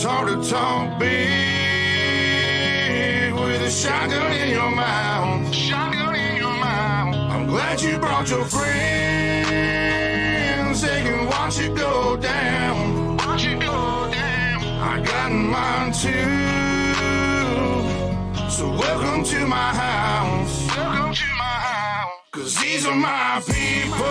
hard to talk big with a shotgun in your mouth. Shotgun in your mouth. I'm glad you brought your friends. They can watch it go down. Watch it go down. I got mine too. So welcome to my house. Welcome to my house. 'Cause these are my people.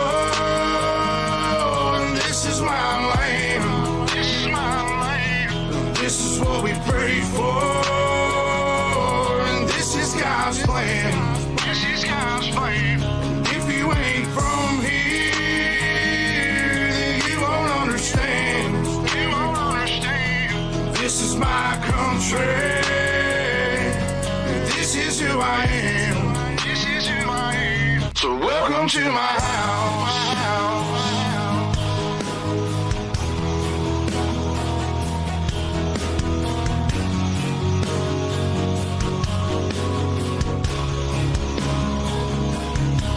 And this is my land. This is my land. This is what we pray for. And this is God's plan. This is God's plan. If you ain't from here, then you won't understand. You won't understand. This is my country. This is who I am. This is who I am. So welcome to my house.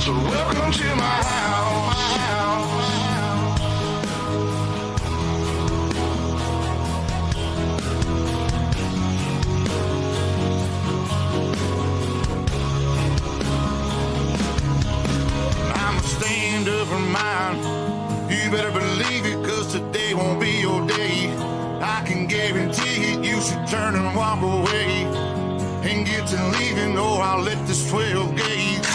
So welcome to my house. I'm a stand-up mind. You better believe it, 'cause today won't be your day. I can guarantee it, you should turn and walk away and get to leaving, or I'll let this 12 gauge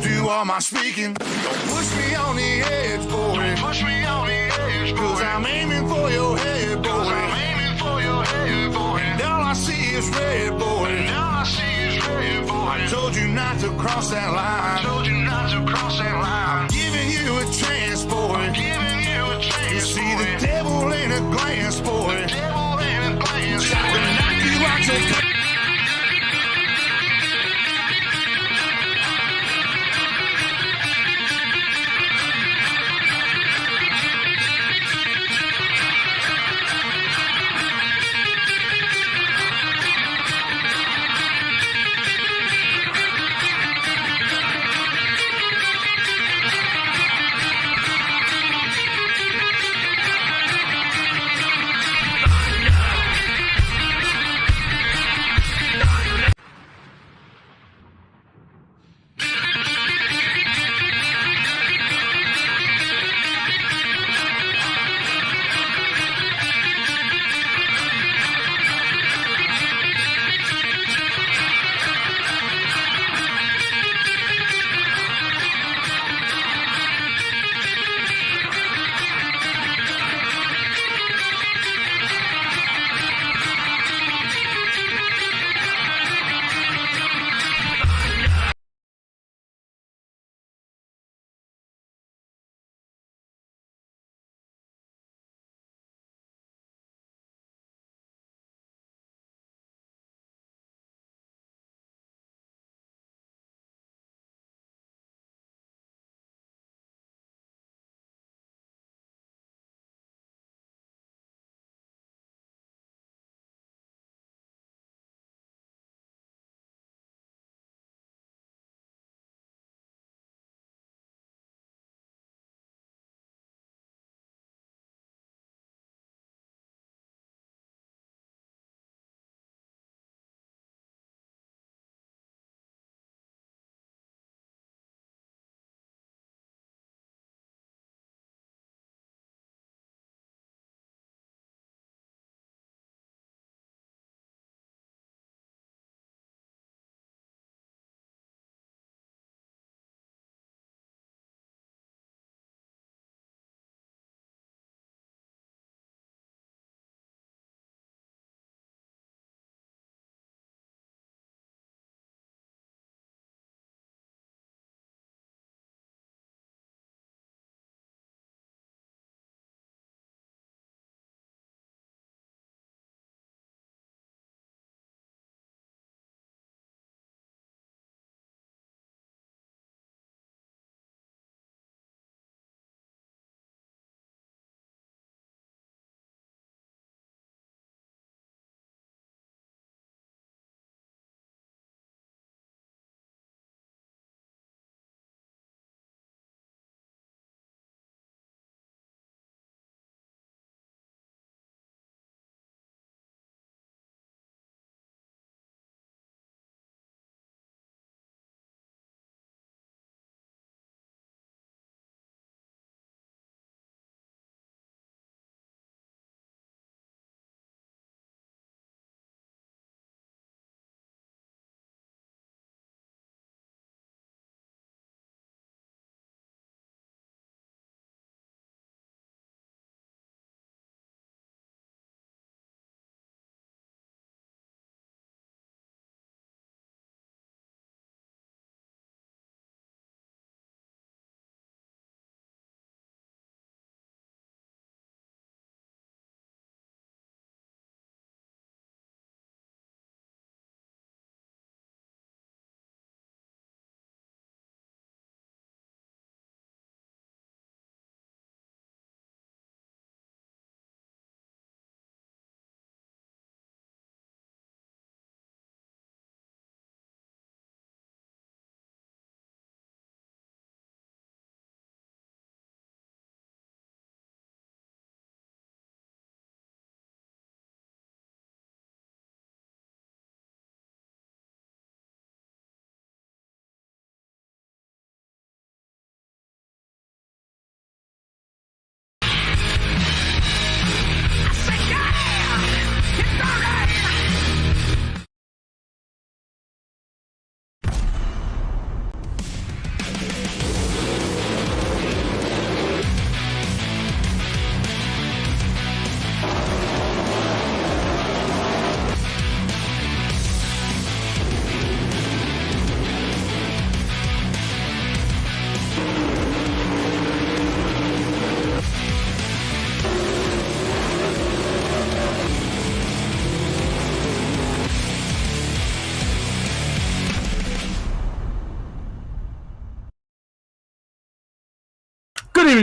do all my speaking. Don't push me on the edge, boy. Don't push me on the edge, boy. 'Cause I'm aiming for your head, boy. 'Cause I'm aiming for your head, boy. And all I see is red, boy. And all I see is red, boy. I told you not to cross that line. I told you not to cross that line. I'm giving you a chance, boy. I'm giving you a chance, you see boy. The devil in a glance, boy. The devil in a glance, boy. I can knock you out your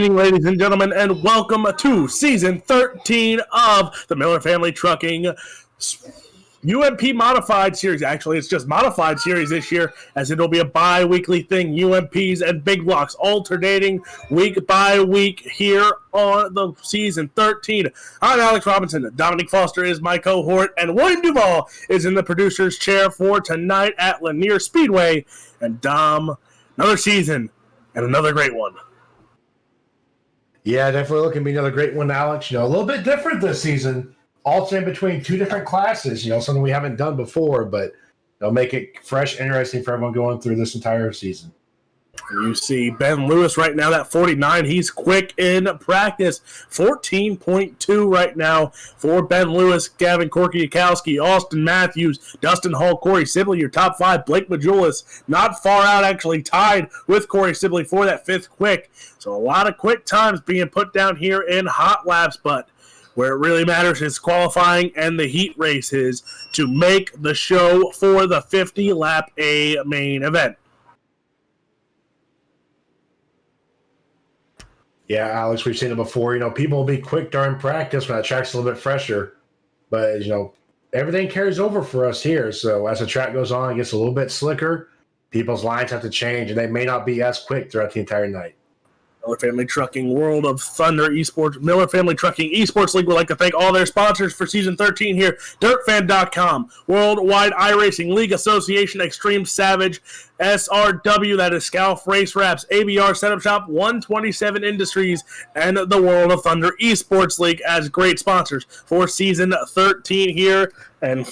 evening, ladies and gentlemen, and welcome to Season 13 of the Miller Family Trucking UMP Modified Series. Actually, it's just Modified Series this year, as it'll be a bi-weekly thing. UMPs and big blocks alternating week by week here on the Season 13. I'm Alex Robinson. Dominic Foster is my cohort, and William Duvall is in the producer's chair for tonight at Lanier Speedway. And Dom, another season and another great one. Yeah, definitely looking to be another great one, Alex. A little bit different this season. Alternating between two different classes, something we haven't done before, but it'll make it fresh, interesting for everyone going through this entire season. You see Ben Lewis right now, that 49. He's quick in practice. 14.2 right now for Ben Lewis, Gavin Korkiakowski, Austin Matthews, Dustin Hall, Corey Sibley, your top five. Blake Majulis, not far out, actually tied with Corey Sibley for that fifth quick. So a lot of quick times being put down here in hot laps, but where it really matters is qualifying and the heat races to make the show for the 50-lap A main event. Yeah, Alex, we've seen it before. People will be quick during practice when that track's a little bit fresher. But, everything carries over for us here. So as the track goes on, it gets a little bit slicker. People's lines have to change, and they may not be as quick throughout the entire night. Miller Family Trucking World of Thunder Esports, Miller Family Trucking Esports League would like to thank all their sponsors for Season 13 here. DirtFan.com, Worldwide iRacing League Association, Extreme Savage, SRW, that is Scalf Race Wraps, ABR Setup Shop, 127 Industries, and the World of Thunder Esports League as great sponsors for Season 13 here. And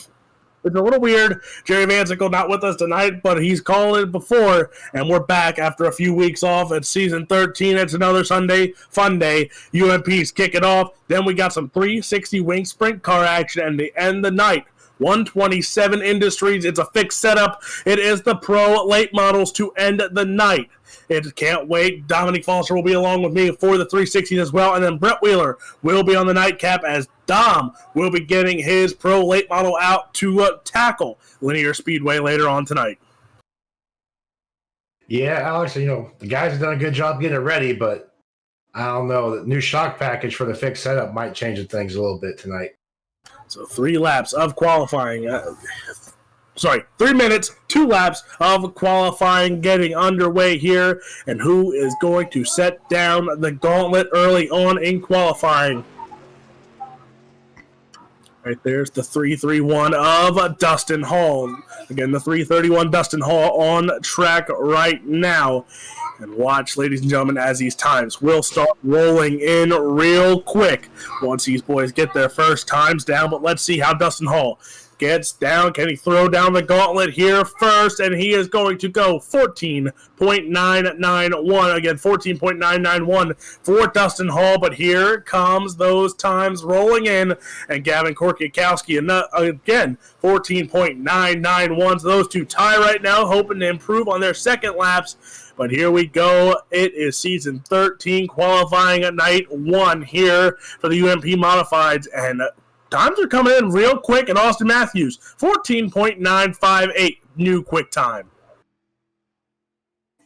it's a little weird. Jerry Vansickle not with us tonight, but he's called it before, and we're back after a few weeks off at Season 13. It's another Sunday fun day. UMP's kick it off. Then we got some 360 wing sprint car action, and they end the night. 127 Industries. It's a fixed setup. It is the pro late models to end the night. It can't wait. Dominic Foster will be along with me for the 360s as well. And then Brett Wheeler will be on the nightcap as Dom will be getting his pro late model out to tackle Lanier Speedway later on tonight. Yeah, Alex, the guys have done a good job getting it ready, but I don't know. The new shock package for the fixed setup might change things a little bit tonight. So 3 laps of qualifying. 3 minutes, 2 laps of qualifying getting underway here. And who is going to set down the gauntlet early on in qualifying? Right there's the 331 of Dustin Hall. Again, the 331 Dustin Hall on track right now. And watch, ladies and gentlemen, as these times will start rolling in real quick once these boys get their first times down. But let's see how Dustin Hall gets down. Can he throw down the gauntlet here first? And he is going to go 14.991. Again, 14.991 for Dustin Hall. But here comes those times rolling in. And Gavin Korkiakowski, again, 14.991. So those two tie right now, hoping to improve on their second laps. But here we go. It is Season 13 qualifying at night 1 here for the UMP Modifieds. And times are coming in real quick. And Austin Matthews, 14.958, new quick time.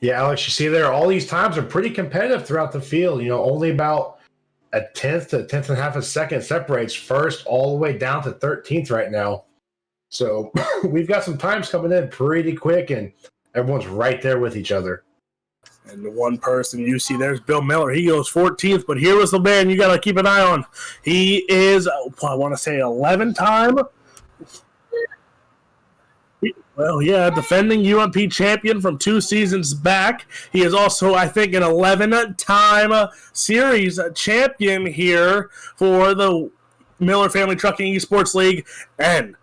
Yeah, Alex, you see there, all these times are pretty competitive throughout the field. Only about a tenth to a tenth and a half a second separates first all the way down to 13th right now. So we've got some times coming in pretty quick, and everyone's right there with each other. And the one person you see there's Bill Miller. He goes 14th, but here was the man you got to keep an eye on. He is, I want to say, 11-time. Well, yeah, defending UMP champion from 2 seasons back. He is also, I think, an 11-time series champion here for the Miller Family Trucking Esports League. And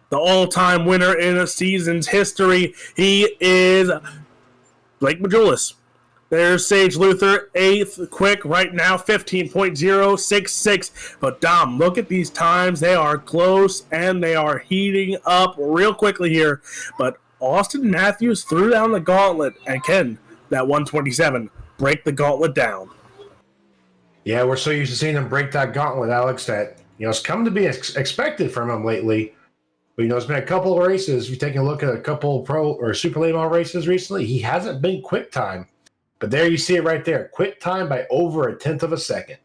the all-time winner in a season's history, he is Blake Majulis. There's Sage Luther, 8th quick right now, 15.066. But Dom, look at these times. They are close, and they are heating up real quickly here. But Austin Matthews threw down the gauntlet, and can that 127 break the gauntlet down? Yeah, we're so used to seeing him break that gauntlet, Alex, that it's come to be expected from him lately. But, it's been a couple of races. If you're taking a look at a couple pro or super late model races recently, he hasn't been quick time. But there you see it right there. Quick time by over a tenth of a second.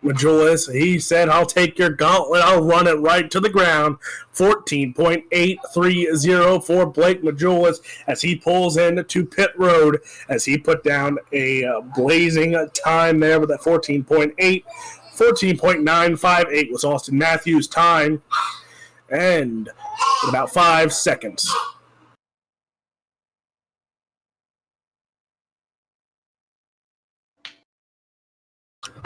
Majulis, he said, I'll take your gauntlet. I'll run it right to the ground. 14.830 for Blake Majulis as he pulls into pit road as he put down a blazing time there with that 14.8. 14.958 was Austin Matthews' time. And in about 5 seconds.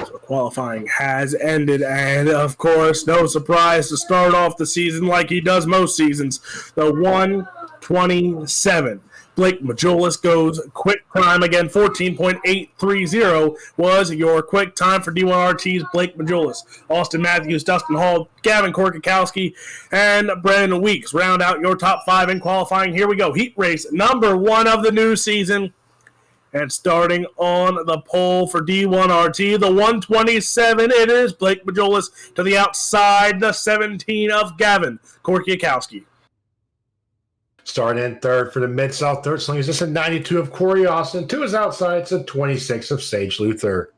So qualifying has ended, and of course, no surprise to start off the season like he does most seasons. The 1:27. Blake Majulis goes quick time again. 14.830 was your quick time for D1RT's Blake Majulis. Austin Matthews, Dustin Hall, Gavin Korkikowski, and Brandon Weeks round out your top 5 in qualifying. Here we go. Heat race number 1 of the new season. And starting on the pole for D1RT, the 127, it is Blake Majulis to the outside, the 17 of Gavin Korkikowski. Starting in third for the Mid-South Dirt Slingers, this is a 92 of Corey Austin. To his outside, it's a 26 of Sage Luther.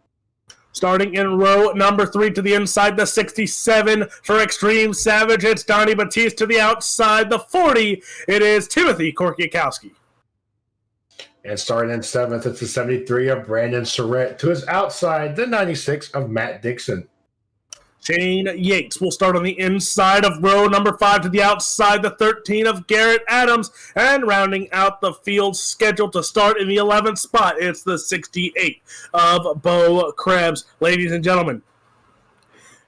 Starting in row number 3 to the inside, the 67 for Extreme Savage, it's Donnie Batiste. To the outside, the 40, it is Timothy Korkikowski. And starting in 7th, it's the 73 of Brandon Surratt. To his outside, the 96 of Matt Dixon. Shane Yates will start on the inside of row number 5 to the outside, the 13 of Garrett Adams. And rounding out the field scheduled to start in the 11th spot, it's the 68 of Bo Krebs. Ladies and gentlemen,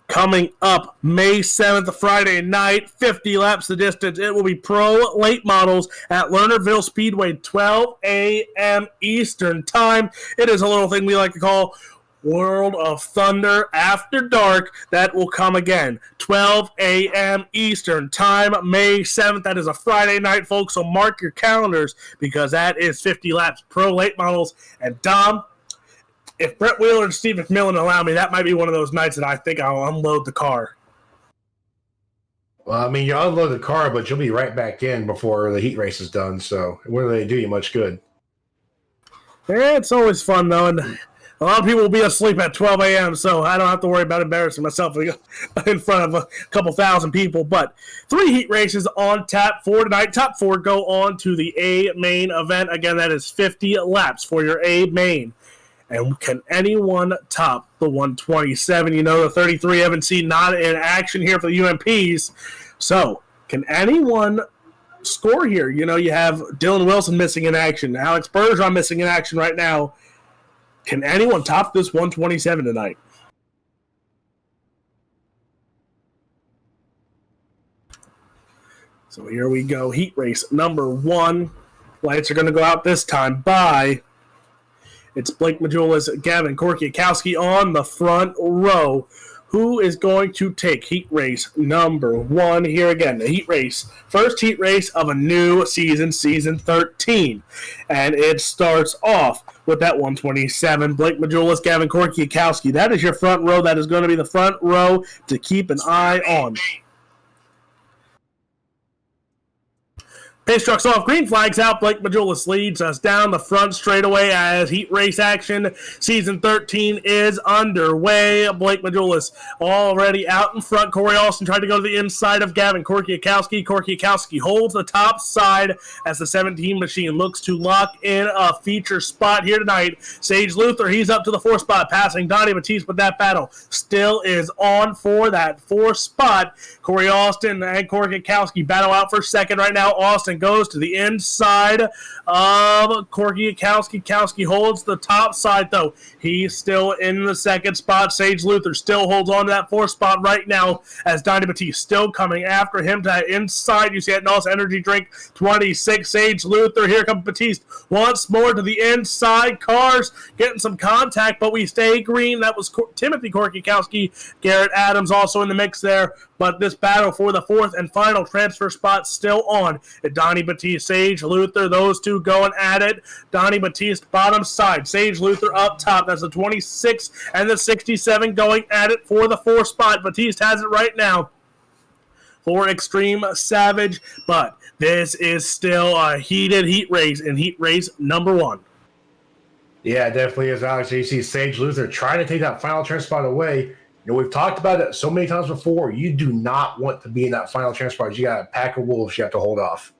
coming up May 7th, Friday night, 50 laps the distance. It will be pro late models at Lernerville Speedway, 12 a.m. Eastern time. It is a little thing we like to call World of Thunder After Dark. That will come again, 12 a.m. Eastern time, May 7th. That is a Friday night, folks, so mark your calendars because that is 50 laps pro late models. And Dom, if Brett Wheeler and Steve McMillan allow me, that might be one of those nights that I think I'll unload the car. Well, I mean, you unload the car, but you'll be right back in before the heat race is done, so it won't really do you much good. Yeah, it's always fun, though, and a lot of people will be asleep at 12 a.m., so I don't have to worry about embarrassing myself in front of a couple thousand people. But 3 heat races on tap for tonight. Top 4 go on to the A main event. Again, that is 50 laps for your A main. And can anyone top the 127? You know, the 33 MNC not in action here for the UMPs. So, can anyone score here? You know, you have Dylan Wilson missing in action. Alex Bergeron missing in action right now. Can anyone top this 127 tonight? So here we go. Heat race number 1. Lights are going to go out this time by... It's Blake Majulis, Gavin Korkikowski on the front row. Who is going to take heat race number 1? Here again, the heat race. First heat race of a new season, season 13. And it starts off with that 127. Blake Majulis, Gavin Korkikowski. That is your front row. That is going to be the front row to keep an eye on. Pace trucks off, green flags out. Blake Majulis leads us down the front straightaway as heat race action. Season 13 is underway. Blake Majulis already out in front. Corey Austin tried to go to the inside of Gavin Korkikowski. Korkikowski holds the top side as the 17 machine looks to lock in a feature spot here tonight. Sage Luther, he's up to the 4th spot, passing Donnie Batiste, but that battle still is on for that 4th spot. Corey Austin and Korkikowski battle out for second right now. Austin goes to the inside of Korkikowski. Kowski holds the top side, though. He's still in the 2nd spot. Sage Luther still holds on to that 4th spot right now as Donnie Batiste still coming after him to that inside. You see that NOS Energy Drink 26. Sage Luther. Here comes Batiste once more to the inside. Cars getting some contact, but we stay green. That was Timothy Korkikowski. Garrett Adams also in the mix there. But this battle for the 4th and final transfer spot still on. Donnie Batiste, Sage Luther, those two going at it. Donnie Batiste, bottom side. Sage Luther up top. That's the 26 and the 67 going at it for the 4th spot. Batiste has it right now for Extreme Savage. But this is still a heated heat race in heat race number 1. Yeah, it definitely is, Alex. You see Sage Luther trying to take that final transfer spot away. We've talked about it so many times before. You do not want to be in that final transfer spot. You got a pack of wolves you have to hold off.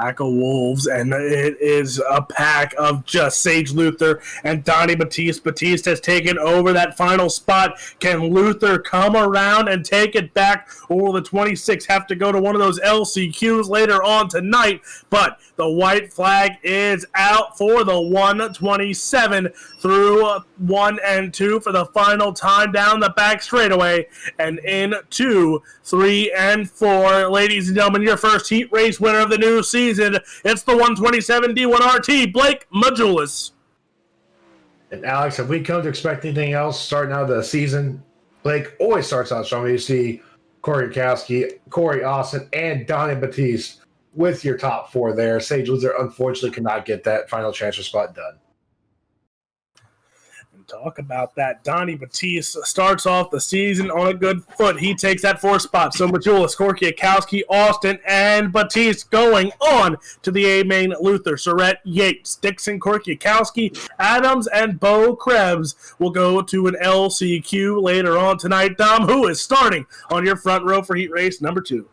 Pack of wolves, and it is a pack of just Sage Luther and Donnie Batiste. Batiste has taken over that final spot. Can Luther come around and take it back, or will the 26 have to go to one of those LCQs later on tonight? But the white flag is out for the 127 through 1 and 2 for the final time down the back straightaway, and in 2, 3, and 4. Ladies and gentlemen, your first heat race winner of the new season. It's the 127 D1RT, Blake Majulis. And Alex, if we come to expect anything else starting out of the season, Blake always starts out strong. You see Corey Kowski, Corey Austin, and Donnie Batiste with your top 4 there. Sage Luther unfortunately could not get that final transfer spot done. Talk about that. Donnie Batiste starts off the season on a good foot. He takes that 4th spot. So Majulis, Korkiakowski, Austin, and Batiste going on to the A-main. Luther, Surratt, Yates, Dixon, Korkiakowski, Adams, and Bo Krebs will go to an LCQ later on tonight. Dom, who is starting on your front row for heat race number 2?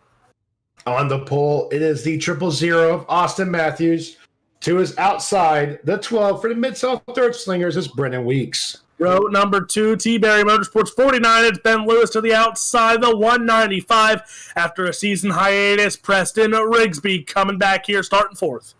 On the pole, it is the 000 of Austin Matthews. 2 is outside. The 12 for the Mid-South Dirt Slingers is Brennan Weeks. Row number 2, T-Berry Motorsports 49. It's Ben Lewis to the outside, the 195. After a season hiatus, Preston Rigsby coming back here, starting 4th.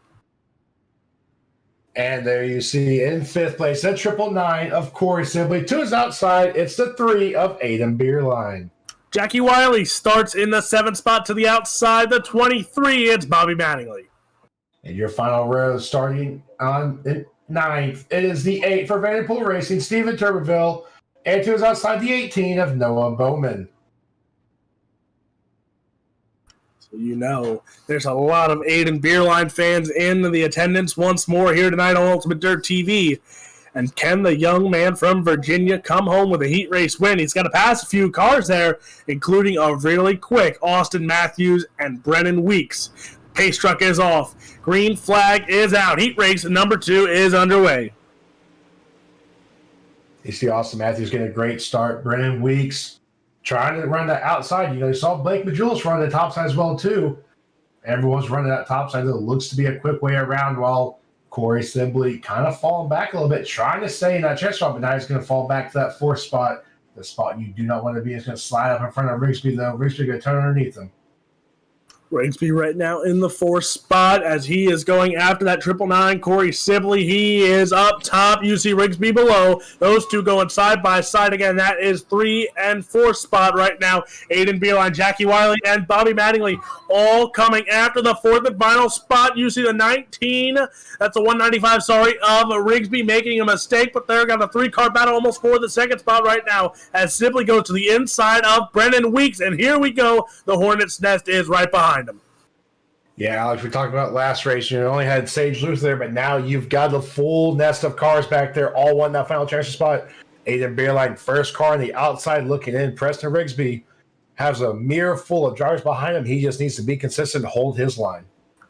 And there you see in 5th place, the 999 of Corey Sibley. 2 is outside. It's the 3 of Aiden Beerline. Jackie Wiley starts in the 7th spot to the outside, the 23. It's Bobby Mattingly. And your final row starting on the 9th, it is the 8 for Vanderpool Racing, Stephen Turbeville, and 2 is outside the 18 of Noah Bowman. So there's a lot of Aiden Beerline fans in the attendance once more here tonight on UltimateDirtTV. And can the young man from Virginia come home with a heat race win? He's got to pass a few cars there, including a really quick Austin Matthews and Brennan Weeks. Pace truck is off. Green flag is out. Heat race number 2 is underway. You see Austin Matthews getting a great start. Brennan Weeks trying to run that outside. You saw Blake Majulis run the top side as well, too. Everyone's running that top side. It looks to be a quick way around while Corey Sibley kind of falling back a little bit, trying to stay in that chest spot, but now he's going to fall back to that 4th spot. The spot you do not want to be is going to slide up in front of Rigsby, though. Rigsby going to turn underneath him. Rigsby right now in the 4th spot as he is going after that 999. Corey Sibley, he is up top. You see Rigsby below. Those two going side by side again. That is 3 and 4 spot right now. Aiden Beerline, Jackie Wiley, and Bobby Mattingly all coming after the 4th and final spot. You see the 19. That's a 195, of Rigsby making a mistake, but they're got a 3-car battle almost for the 2nd spot right now as Sibley goes to the inside of Brennan Weeks. And here we go. The Hornet's Nest is right behind him. Yeah, Alex, we talked about last race. You only had Sage Luther there, but now you've got the full nest of cars back there, all won that final transfer spot. Aiden Beerline, first car on the outside looking in. Preston Rigsby has a mirror full of drivers behind him. He just needs to be consistent and hold his line.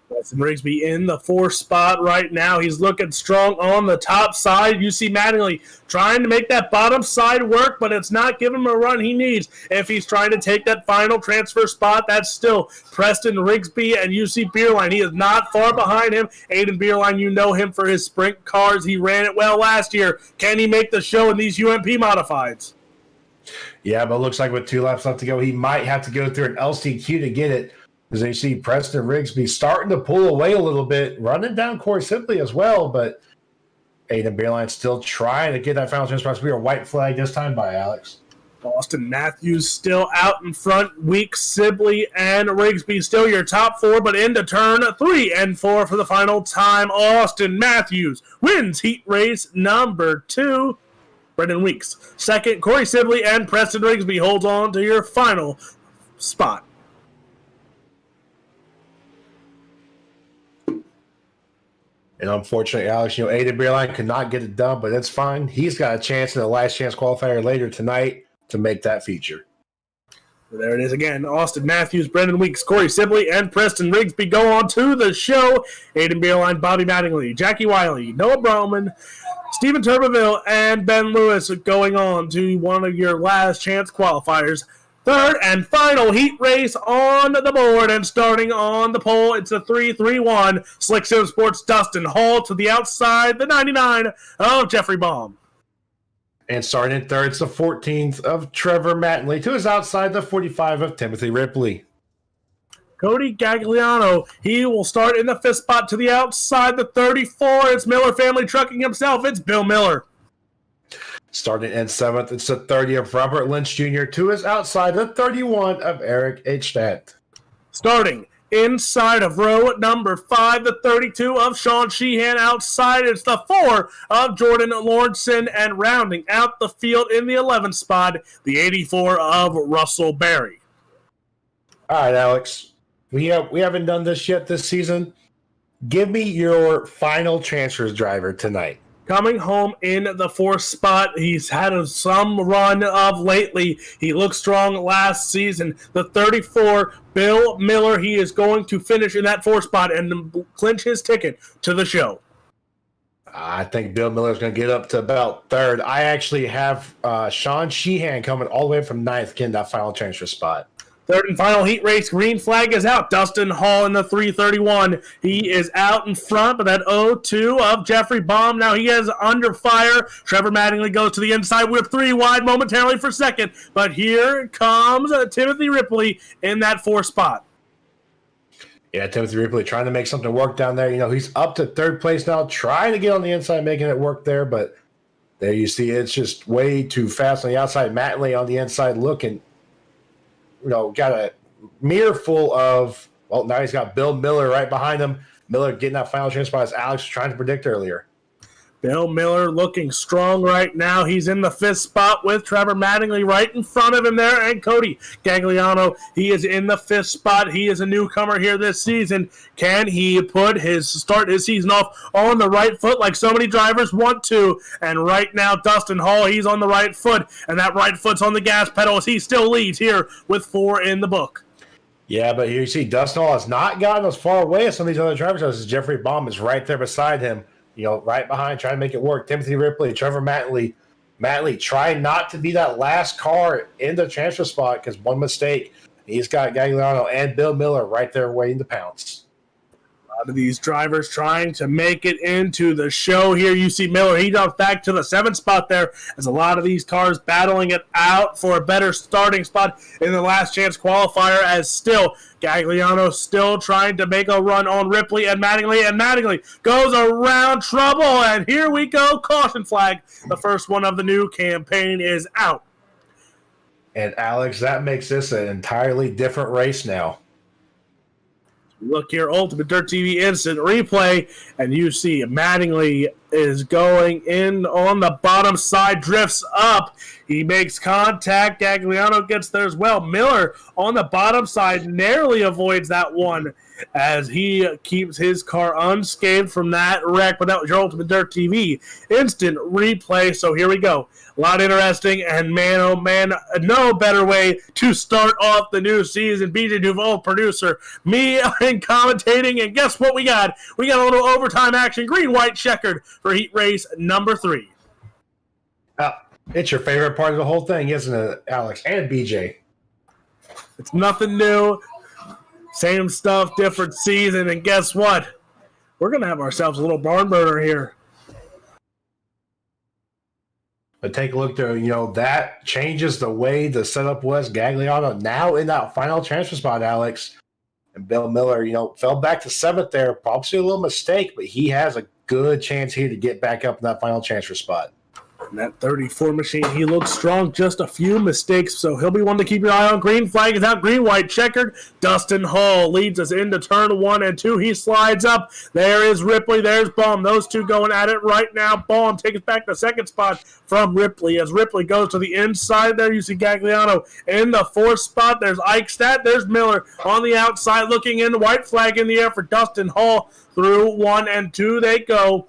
Preston Rigsby in the 4th spot right now. He's looking strong on the top side. You see Mattingly trying to make that bottom side work, but it's not giving him a run he needs. If he's trying to take that final transfer spot, that's still Preston Rigsby and UC Beerline. He is not far behind him. Aiden Beerline, you know him for his sprint cars. He ran it well last year. Can he make the show in these UMP modifieds? Yeah, but it looks like with 2 laps left to go, he might have to go through an LCQ to get it. As you see Preston Rigsby starting to pull away a little bit, running down Corey Sibley as well, but Aiden Beerline still trying to get that final chance. We are white flag this time by Alex. Austin Matthews still out in front. Weeks, Sibley, and Rigsby still your top 4, but into turn 3 and 4 for the final time. Austin Matthews wins heat race number 2. Brendan Weeks second. Corey Sibley and Preston Rigsby holds on to your final spot. And unfortunately, Alex, Aiden Beerline could not get it done, but that's fine. He's got a chance in the last chance qualifier later tonight to make that feature. There it is again. Austin Matthews, Brendan Weeks, Corey Sibley, and Preston Rigsby go on to the show. Aiden Beerline, Bobby Mattingly, Jackie Wiley, Noah Broman, Stephen Turbeville, and Ben Lewis going on to one of your last chance qualifiers. Third and final heat race on the board, and starting on the pole, it's a 3-3-1. Slick Sim Sports Dustin Hall to the outside, the 99 of Jeffrey Baum. And starting in third, it's the 14th of Trevor Mattingly to his outside, the 45 of Timothy Ripley. Cody Gagliano, he will start in the fifth spot to the outside, the 34. It's Miller Family Trucking himself. It's Bill Miller. Starting in seventh, it's the 30 of Robert Lynch Jr. to his outside, the 31 of Eric Hstad. Starting inside of row number 5, the 32 of Sean Sheehan. Outside, it's the 4 of Jordan Lawrenson. And rounding out the field in the 11th spot, the 84 of Russell Berry. All right, Alex. We haven't done this yet this season. Give me your final transfers driver tonight. Coming home in the 4th spot, he's had some run of lately. He looked strong last season. The 34, Bill Miller, he is going to finish in that 4th spot and clinch his ticket to the show. I think Bill Miller's going to get up to about third. I actually have Sean Sheehan coming all the way from 9th, getting that final transfer spot. Third and final heat race, green flag is out. Dustin Hall in the 331. He is out in front, but that 0-2 of Jeffrey Baum. Now he is under fire. Trevor Mattingly goes to the inside. We're 3 wide momentarily for second, but here comes Timothy Ripley in that 4th spot. Yeah, Timothy Ripley trying to make something work down there. You know, he's up to 3rd place now, trying to get on the inside, making it work there, but there you see it's just way too fast on the outside. Mattingly on the inside looking, you know, got a mirror full of, well, now he's got Bill Miller right behind him. Miller getting that final chance spot as Alex was trying to predict earlier. Bill Miller looking strong right now. He's in the 5th spot with Trevor Mattingly right in front of him there. And Cody Gagliano, he is in the 5th spot. He is a newcomer here this season. Can he start his season off on the right foot like so many drivers want to? And right now, Dustin Hall, he's on the right foot. And that right foot's on the gas pedal as he still leads here with 4 in the book. Yeah, but here you see Dustin Hall has not gotten as far away as some of these other drivers as Jeffrey Baum is right there beside him. You know, right behind, trying to make it work. Timothy Ripley, Trevor Mattingly. Mattingly trying not to be that last car in the transfer spot because one mistake. He's got Gagliano and Bill Miller right there waiting to pounce. A lot of these drivers trying to make it into the show here. You see Miller, he drops back to the 7th spot there as a lot of these cars battling it out for a better starting spot in the last chance qualifier as still Gagliano still trying to make a run on Ripley and Mattingly goes around trouble, and here we go, caution flag. The first one of the new campaign is out. And Alex, that makes this an entirely different race now. Look here, Ultimate Dirt TV instant replay, and you see Mattingly is going in on the bottom side, drifts up. He makes contact. Gagliano gets there as well. Miller on the bottom side narrowly avoids that one as he keeps his car unscathed from that wreck. But that was your Ultimate Dirt TV instant replay. So here we go. A lot interesting, and man, oh man, no better way to start off the new season. BJ Duval, producer, me and commentating, and guess what we got? We got a little overtime action, green-white checkered for heat race number 3. It's your favorite part of the whole thing, isn't it, Alex and BJ? It's nothing new, same stuff, different season, and guess what? We're going to have ourselves a little barn burner here. But take a look there, you know, that changes the way the setup was. Gagliano now in that final transfer spot, Alex. And Bill Miller, you know, fell back to 7th there. Probably a little mistake, but he has a good chance here to get back up in that final transfer spot. And that 34 machine, he looks strong, just a few mistakes, so he'll be one to keep your eye on. Green flag is out, green, white, checkered. Dustin Hall leads us into turn 1 and 2. He slides up. There is Ripley, there's Baum. Those two going at it right now. Baum takes us back to 2nd spot from Ripley. As Ripley goes to the inside there, you see Gagliano in the 4th spot. There's Eichstadt, there's Miller on the outside looking in. White flag in the air for Dustin Hall. Through 1 and 2 they go.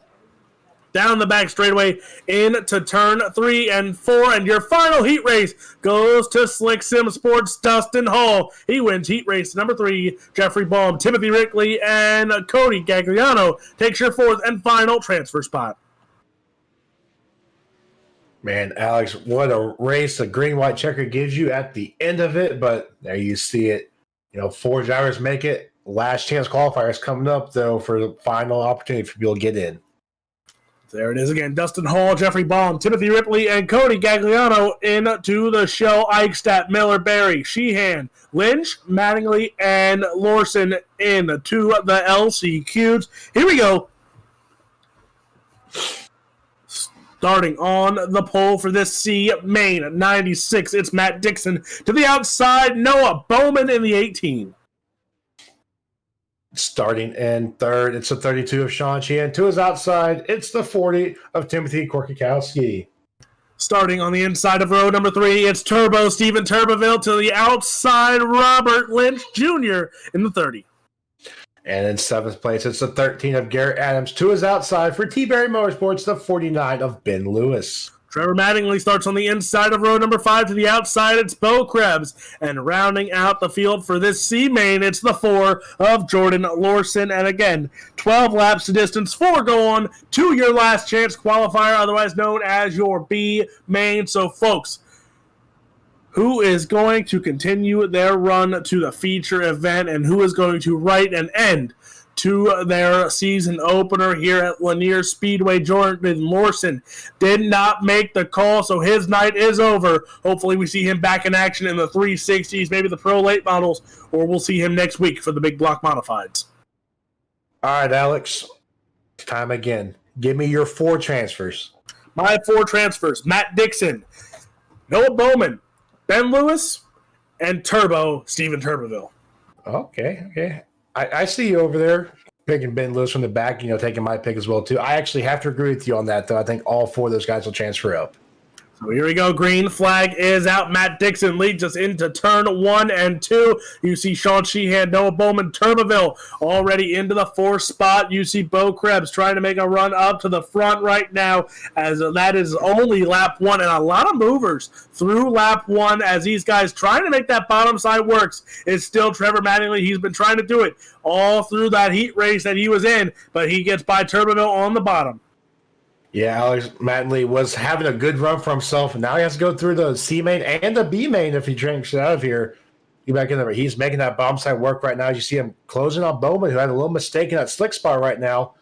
down the back straightaway into turn 3 and 4. And your final heat race goes to Slick Sim Sports' Dustin Hall. He wins heat race number 3. Jeffrey Baum, Timothy Rickley, and Cody Gagliano takes your 4th and final transfer spot. Man, Alex, what a race the green-white checker gives you at the end of it. But there you see it. 4 drivers make it. Last chance qualifiers coming up, though, for the final opportunity for people to get in. There it is again. Dustin Hall, Jeffrey Baum, Timothy Ripley, and Cody Gagliano into the show. Eichstadt, Miller, Barry, Sheehan, Lynch, Mattingly, and Lawson into the LCQs. Here we go. Starting on the pole for this C main, 96, it's Matt Dixon. To the outside, Noah Bowman in the 18. Starting in third, it's the 32 of Sean Sheehan. To his outside, it's the 40 of Timothy Korkikowski. Starting on the inside of row number 3, it's Turbo Stephen Turbeville. To the outside, Robert Lynch Jr. in the 30. And in 7th place, it's the 13 of Garrett Adams. To his outside for T-Berry Motorsports, the 49 of Ben Lewis. Trevor Mattingly starts on the inside of row number 5. To the outside, it's Bo Krebs. And rounding out the field for this C main, it's the 4 of Jordan Lawson. And again, 12 laps to distance, 4 go on to your last chance qualifier, otherwise known as your B main. So, folks, who is going to continue their run to the feature event and who is going to write an end to their season opener here at Lanier Speedway? Jordan Lawson did not make the call, so his night is over. Hopefully we see him back in action in the 360s, maybe the Pro Late models, or we'll see him next week for the big block modifieds. All right, Alex, time again. Give me your 4 transfers. My 4 transfers: Matt Dixon, Noah Bowman, Ben Lewis, and Turbo Stephen Turbeville. Okay. I see you over there picking Ben Lewis from the back, taking my pick as well, too. I actually have to agree with you on that, though. I think all 4 of those guys will transfer up. So here we go. Green flag is out. Matt Dixon leads us into turn 1 and 2. You see Sean Sheehan, Noah Bowman, Turbeville already into the 4th spot. You see Bo Krebs trying to make a run up to the front right now, as that is only lap 1, and a lot of movers through lap 1 as these guys trying to make that bottom side works. It's still Trevor Mattingly. He's been trying to do it all through that heat race that he was in, but he gets by Turbeville on the bottom. Yeah, Alex Mattingly was having a good run for himself, and now he has to go through the C main and the B main if he drinks it out of here. Get back in there. He's making that bomb side work right now. You see him closing on Bowman, who had a little mistake in that slick spot right now.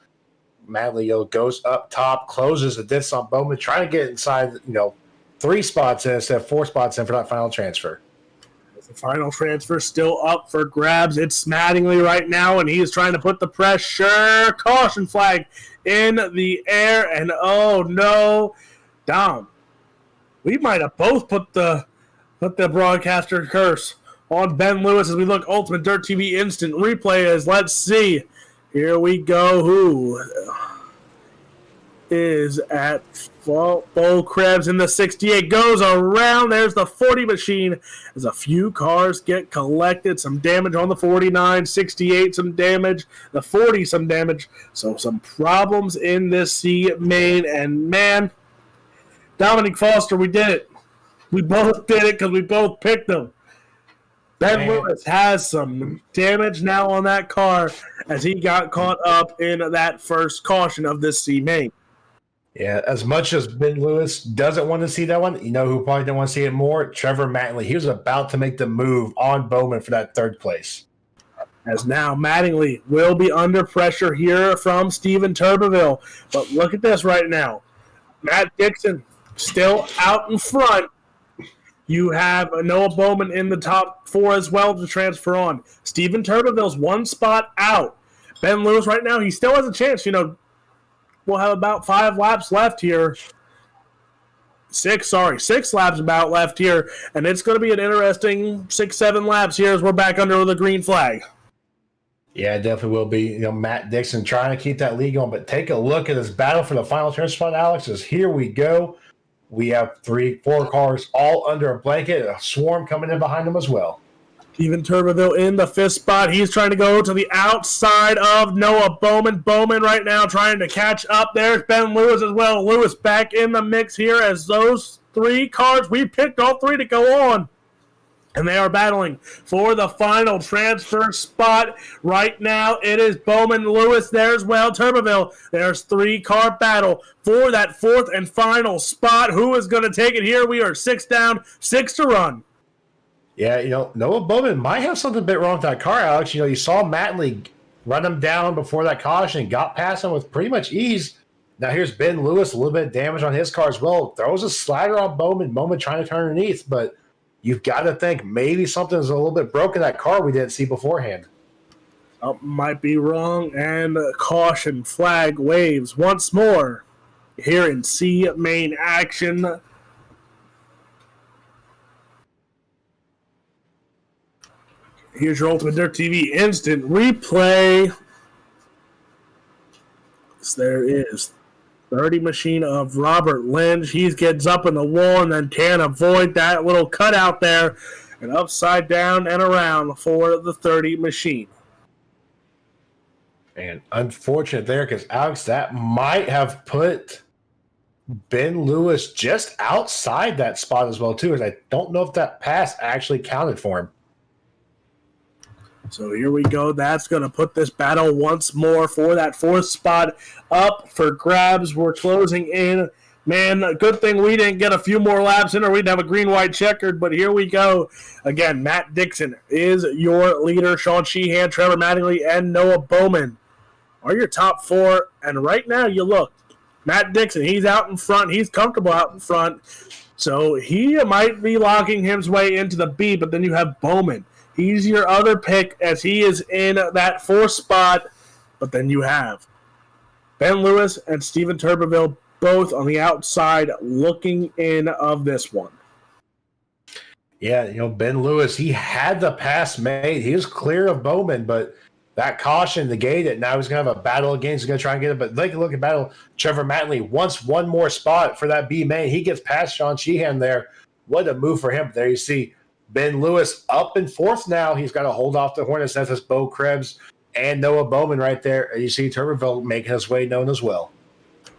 Mattingly goes up top, closes the diss on Bowman, trying to get inside, 3 spots in instead of 4 spots in for that final transfer. The final transfer still up for grabs. It's Mattingly right now, and he is trying to put the pressure. Caution flag in the air, and oh no, Dom, we might have both put the broadcaster curse on Ben Lewis as we look UltimateDirtTV instant replay. As let's see, here we go. Who is at Bo Krebs in the 68, goes around. There's the 40 machine as a few cars get collected. Some damage on the 49, 68 some damage, the 40 some damage. So some problems in this C main, and man, Dominic Foster, we did it. We both did it because we both picked them. Ben Lewis has some damage now on that car as he got caught up in that first caution of this C main. Yeah, as much as Ben Lewis doesn't want to see that one, who probably didn't want to see it more? Trevor Mattingly. He was about to make the move on Bowman for that 3rd place. As now Mattingly will be under pressure here from Stephen Turbeville. But look at this right now. Matt Dixon still out in front. You have Noah Bowman in the top 4 as well to transfer on. Stephen Turbeville's 1 spot out. Ben Lewis right now, he still has a chance, We'll have about 5 laps left here. 6 laps about left here. And it's going to be an interesting 6-7 laps here as we're back under the green flag. Yeah, it definitely will be. Matt Dixon trying to keep that lead going. But take a look at this battle for the final transfer spot, Alex, as here we go. We have 3-4 cars all under a blanket. A swarm coming in behind them as well. Steven Turbeville in the fifth spot. He's trying to go to the outside of Noah Bowman. Bowman right now trying to catch up. There's Ben Lewis as well. Lewis back in the mix here as those three cars, we picked all three to go on. And they are battling for the final transfer spot. Right now, it is Bowman, Lewis there as well, Turbeville. There's three-car battle for that fourth and final spot. Who is going to take it here? We are 6 down, 6 to run. Yeah, Noah Bowman might have something a bit wrong with that car, Alex. You saw Mattingly run him down before that caution, got past him with pretty much ease. Now here's Ben Lewis, a little bit of damage on his car as well. Throws a slider on Bowman. Bowman trying to turn underneath, but you've got to think maybe something's a little bit broken in that car we didn't see beforehand. Might be wrong, and caution flag waves once more here in C main action. Here's your Ultimate Dirt TV instant replay. So there is 30 machine of Robert Lynch. He gets up in the wall and then can't avoid that little cutout there. And upside down and around for the 30 machine. And unfortunate there because, Alex, that might have put Ben Lewis just outside that spot as well, too. As I don't know if that pass actually counted for him. So here we go. That's going to put this battle once more for that fourth spot up for grabs. We're closing in. Man, good thing we didn't get a few more laps in or we'd have a green-white checkered, but here we go. Again, Matt Dixon is your leader. Sean Sheehan, Trevor Mattingly, and Noah Bowman are your top four. And right now, you look, Matt Dixon, he's out in front. He's comfortable out in front. So he might be locking his way into the B, but then you have Bowman. He's your other pick as he is in that fourth spot. But then you have Ben Lewis and Steven Turbeville both on the outside looking in of this one. Yeah, Ben Lewis, he had the pass made. He was clear of Bowman, but that caution negated it. Now he's going to have a battle again. He's going to try and get it. But take a look at battle. Trevor Mattingly wants one more spot for that B main. He gets past Sean Sheehan there. What a move for him. There you see Ben Lewis up in fourth now. He's got to hold off the Hornets. That's Bo Krebs and Noah Bowman right there. You see Turbeville making his way known as well.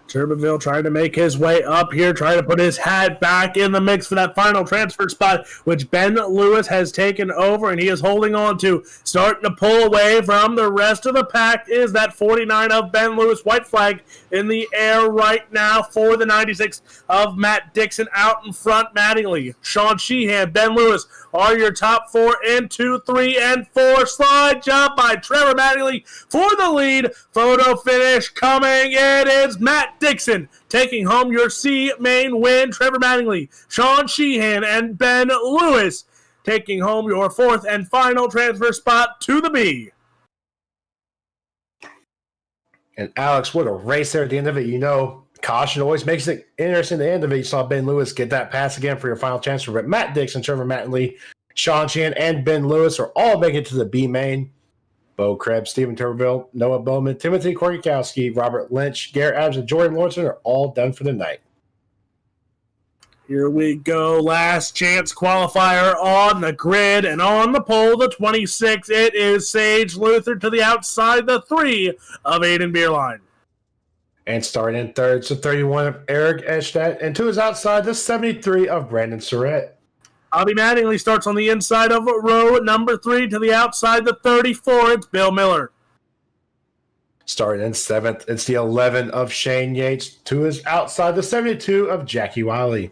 Turbeville trying to make his way up here, trying to put his hat back in the mix for that final transfer spot, which Ben Lewis has taken over, and he is holding on to. Starting to pull away from the rest of the pack is that 49 of Ben Lewis. White flag in the air right now for the 96 of Matt Dixon out in front. Mattingly, Sean Sheehan, Ben Lewis are your top 4 and 2, 3, and 4. Slide job by Trevor Mattingly for the lead. Photo finish coming. It is Matt Dixon taking home your C main win. Trevor Mattingly, Sean Sheehan, and Ben Lewis taking home your fourth and final transfer spot to the B. And Alex, what a race there at the end of it. Caution always makes it interesting at the end of it. You saw Ben Lewis get that pass again for your final transfer. But Matt Dixon, Trevor Mattingly, Sean Sheehan, and Ben Lewis are all making it to the B main. Bo Krebs, Steven Turbeville, Noah Bowman, Timothy Korkowski, Robert Lynch, Garrett Adams, and Jordan Lawrence are all done for the night. Here we go. Last chance qualifier on the grid and on the pole, the 26. It is Sage Luther to the outside, the 3 of Aiden Beerline. And starting in third, it's the 31 of Eric Eschstadt, and to his outside, the 73 of Brandon Surratt. Bobby Mattingly starts on the inside of row number 3 to the outside, the 34. It's Bill Miller. Starting in seventh, it's the 11 of Shane Yates. To his outside, the 72 of Jackie Wiley.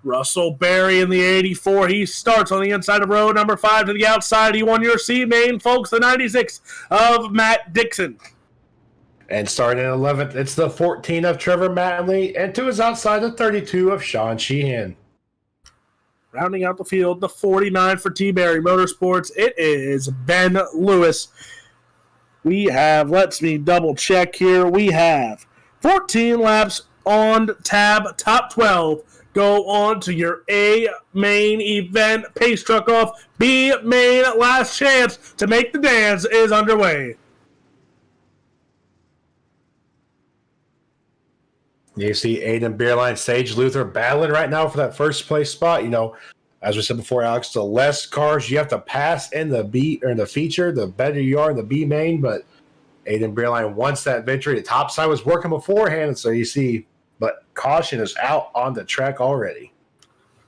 Russell Berry in the 84. He starts on the inside of row number 5 to the outside. He won your C main, folks, the 96 of Matt Dixon. And starting in 11th, it's the 14 of Trevor Mattingly. And to his outside, the 32 of Sean Sheehan. Rounding out the field, the 49 for T-Berry Motorsports, it is Ben Lewis. We have, let's me double check here, we have 14 laps on tab, top 12. Go on to your A main event, pace truck off, B main last chance to make the dance is underway. You see Aiden Beerline, Sage Luther battling right now for that first place spot. As we said before, Alex, the less cars you have to pass in the B or in the feature, the better you are in the B main. But Aiden Beerline wants that victory. The top side was working beforehand, so you see, but caution is out on the track already.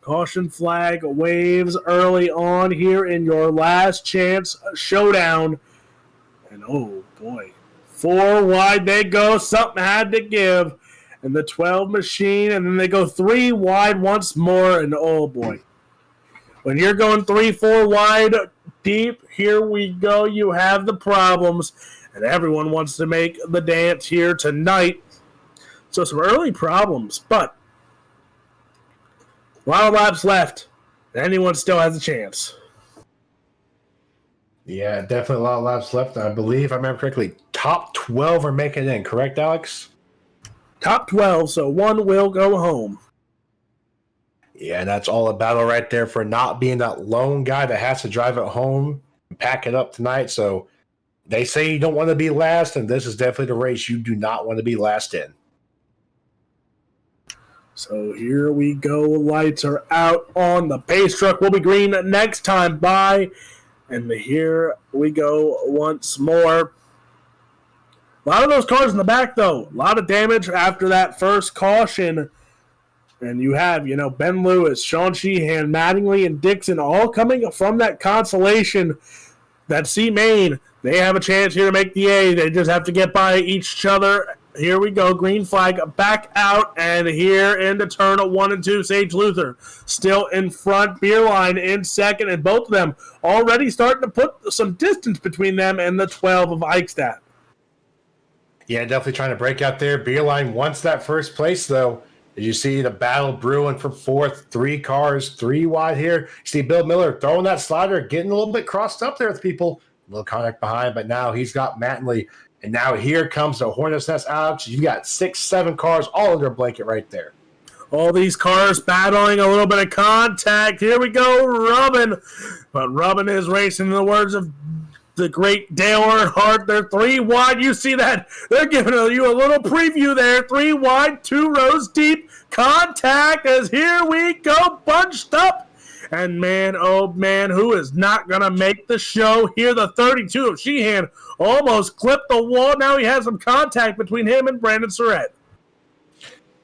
Caution flag waves early on here in your last chance showdown. And oh boy, 4 wide they go. Something had to give. And the 12 machine, and then they go 3 wide once more. And oh boy, when you're going 3-4 wide deep, here we go. You have the problems. And everyone wants to make the dance here tonight. So some early problems, but a lot of laps left. Anyone still has a chance. Yeah, definitely a lot of laps left. I believe, if I remember correctly, top 12 are making it in. Correct, Alex? Top 12, so one will go home. Yeah, and that's all a battle right there for not being that lone guy that has to drive it home and pack it up tonight. So they say you don't want to be last, and this is definitely the race you do not want to be last in. So here we go. Lights are out on the pace truck. Will be green next time by. And here we go once more. A lot of those cars in the back, though. A lot of damage after that first caution. And you have, Ben Lewis, Sean Sheehan, Mattingly, and Dixon all coming from that consolation. That C main, they have a chance here to make the A. They just have to get by each other. Here we go. Green flag back out. And here into turn 1 and 2, Sage Luther still in front. Beerline in second. And both of them already starting to put some distance between them and the 12 of Eichstadt. Yeah, definitely trying to break out there. Beerline wants that first place, though. As you see the battle brewing for fourth, 3 cars, 3 wide here. You see Bill Miller throwing that slider, getting a little bit crossed up there with people. A little contact behind, but now he's got Mattingly. And now here comes the Hornet's Nest out. You've got 6, 7 cars all under a blanket right there. All these cars battling a little bit of contact. Here we go, Rubbin. But Rubbin is racing, in the words of the great Dale Earnhardt. They're 3 wide. You see that? They're giving you a little preview there. 3 wide, 2 rows deep. Contact as here we go, bunched up. And man, oh man, who is not going to make the show here? The 32 of Sheehan almost clipped the wall. Now he has some contact between him and Brandon Surratt.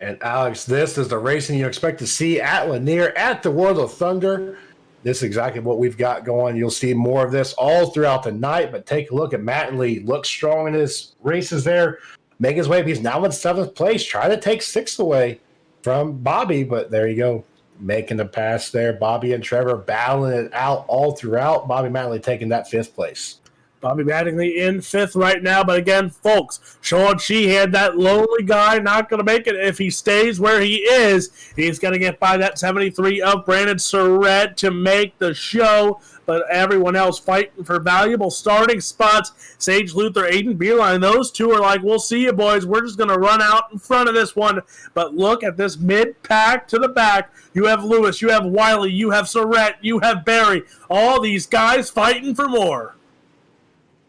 And Alex, this is the racing you expect to see at Lanier, at the World of Thunder. This is exactly what we've got going. You'll see more of this all throughout the night, but take a look at Mattingly. Looks strong in his races there. Make his way. He's now in 7th place. Try to take 6th away from Bobby, but there you go. Making the pass there. Bobby and Trevor battling it out all throughout. Bobby Mattingly taking that 5th place. Bobby Mattingly in 5th right now, but again, folks, Sean Sheehan, that lonely guy, not going to make it. If he stays where he is, he's going to get by that 73 of Brandon Surratt to make the show. But everyone else fighting for valuable starting spots. Sage Luther, Aiden Beerline, those two are like, we'll see you, boys. We're just going to run out in front of this one. But look at this mid-pack to the back. You have Lewis, you have Wiley, you have Surratt, you have Barry. All these guys fighting for more.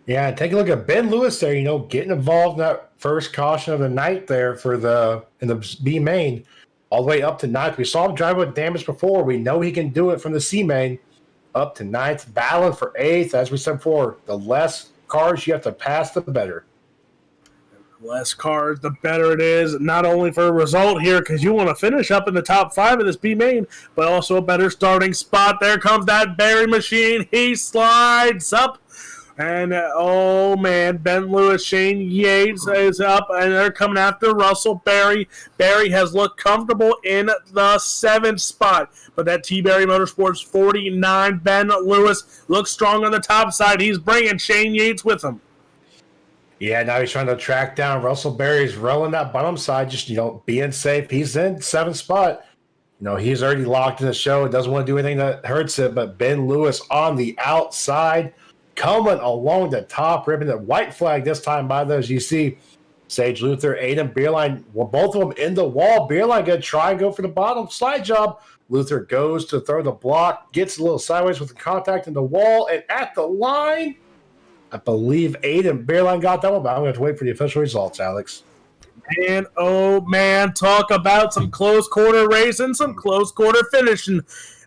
Yeah, take a look at Ben Lewis there, getting involved in that first caution of the night there in the B main, all the way up to 9th. We saw him drive with damage before. We know he can do it from the C main up to 9th, battling for 8th. As we said before, the less cars you have to pass, the better. The less cars, the better it is, not only for a result here, because you want to finish up in the top 5 of this B main, but also a better starting spot. There comes that Barry machine. He slides up. And, oh, man, Ben Lewis, Shane Yates is up, and they're coming after Russell Barry. Barry has looked comfortable in the 7th spot. But that T-Barry Motorsports 49, Ben Lewis, looks strong on the top side. He's bringing Shane Yates with him. Yeah, now he's trying to track down Russell Barry. He's rolling that bottom side, just, being safe. He's in 7th spot. He's already locked in the show. Doesn't want to do anything that hurts it. But Ben Lewis on the outside, coming along the top ribbon. The white flag this time by those. You see Sage Luther, Aiden Beerline, both of them in the wall. Beerline going to try and go for the bottom slide job. Luther goes to throw the block, gets a little sideways with the contact in the wall, and at the line, I believe Aiden Beerline got that one, but I'm going to have to wait for the official results, Alex. Man, oh man, talk about some close quarter racing, some close quarter finishing.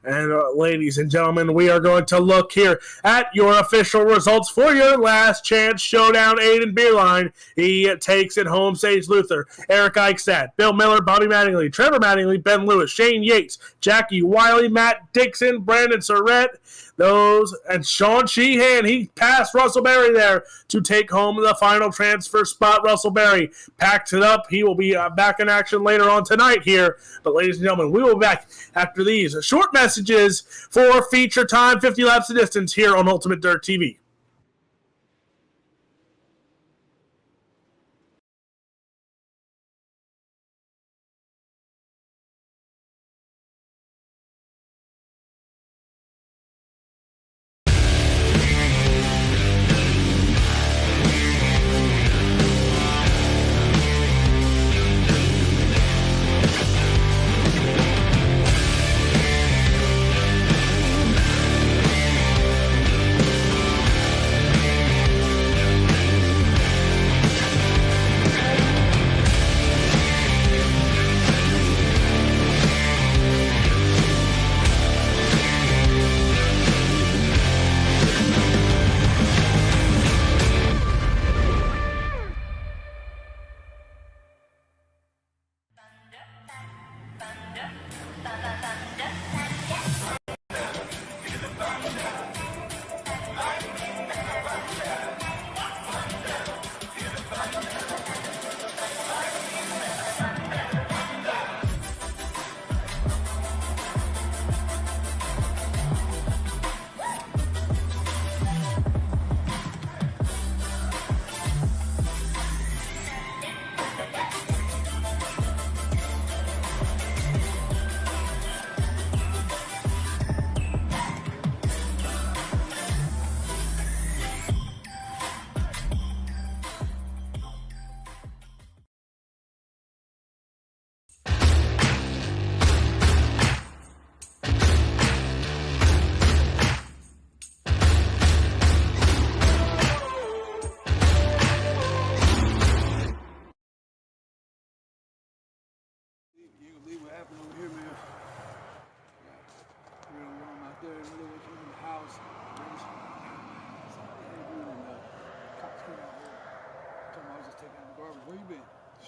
And ladies and gentlemen, we are going to look here at your official results for your last chance showdown. Aiden Beerline, he takes it home. Sage Luther, Eric Eichstadt, Bill Miller, Bobby Mattingly, Trevor Mattingly, Ben Lewis, Shane Yates, Jackie Wiley, Matt Dixon, Brandon Surratt, and Sean Sheehan. He passed Russell Berry there to take home the final transfer spot. Russell Berry packs it up. He will be back in action later on tonight here. But ladies and gentlemen, we will be back after these short messages for feature time, 50 laps of distance here on Ultimate Dirt TV.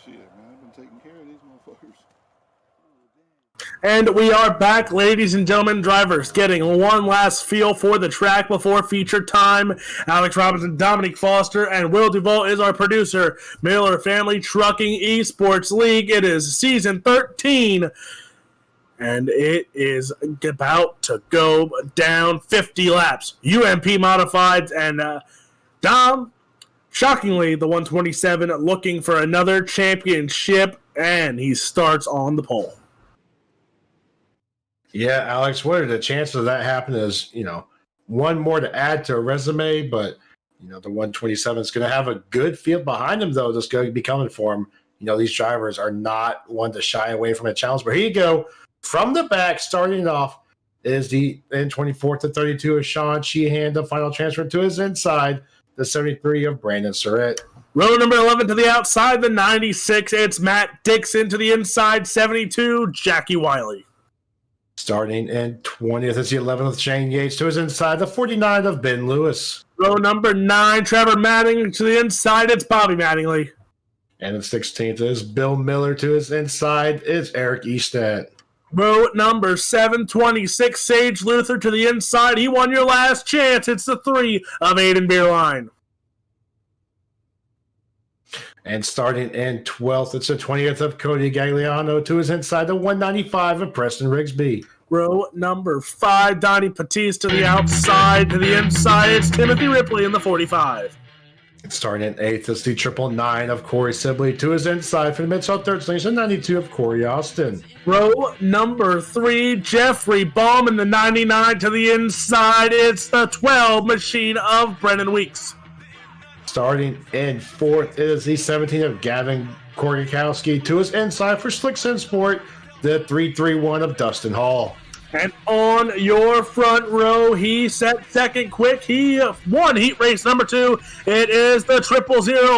Shit, man, I've been taking care of these motherfuckers. And we are back, ladies and gentlemen. Drivers getting one last feel for the track before feature time. Alex Robinson, Dominic Foster, and Will Duvall is our producer. Miller Family Trucking Esports League. It is season 13, and it is about to go down 50 laps. UMP modifieds, and Dom, shockingly, the 127 looking for another championship, and he starts on the pole. Yeah, Alex, what are the chances of that happening? Is, one more to add to a resume, but, the 127 is going to have a good field behind him, though, that's going to be coming for him. These drivers are not one to shy away from a challenge. But here you go. From the back, starting off, is the N24 to 32 of Sean Sheehan. The final transfer to his inside, the 73 of Brandon Surratt. Row number 11 to the outside, the 96. It's Matt Dixon to the inside, 72, Jackie Wiley. Starting in 20th is the 11th, Shane Yates to his inside, the 49 of Ben Lewis. Row number 9, Trevor Mattingly to the inside, it's Bobby Mattingly. And the 16th is Bill Miller to his inside, it's Eric Eichstadt. Row number 7, 26, Sage Luther to the inside, he won your last chance, it's the 3 of Aiden Beerline. And starting in 12th, it's the 20th of Cody Gagliano to his inside, the 195 of Preston Rigsby. Row number 5, Donnie Patisse to the outside, to the inside, it's Timothy Ripley in the 45. And starting in 8th, it's the 999 of Corey Sibley to his inside for the Mid-South Third Slings, the 92 of Corey Austin. Row number 3, Jeffrey Baum in the 99 to the inside, it's the 12 machine of Brennan Weeks. Starting in 4th is the 17 of Gavin Korgakowski to his inside for Slickson Sport, the 331 of Dustin Hall. And on your front row, he set second quick. He won heat race number 2. It is the 000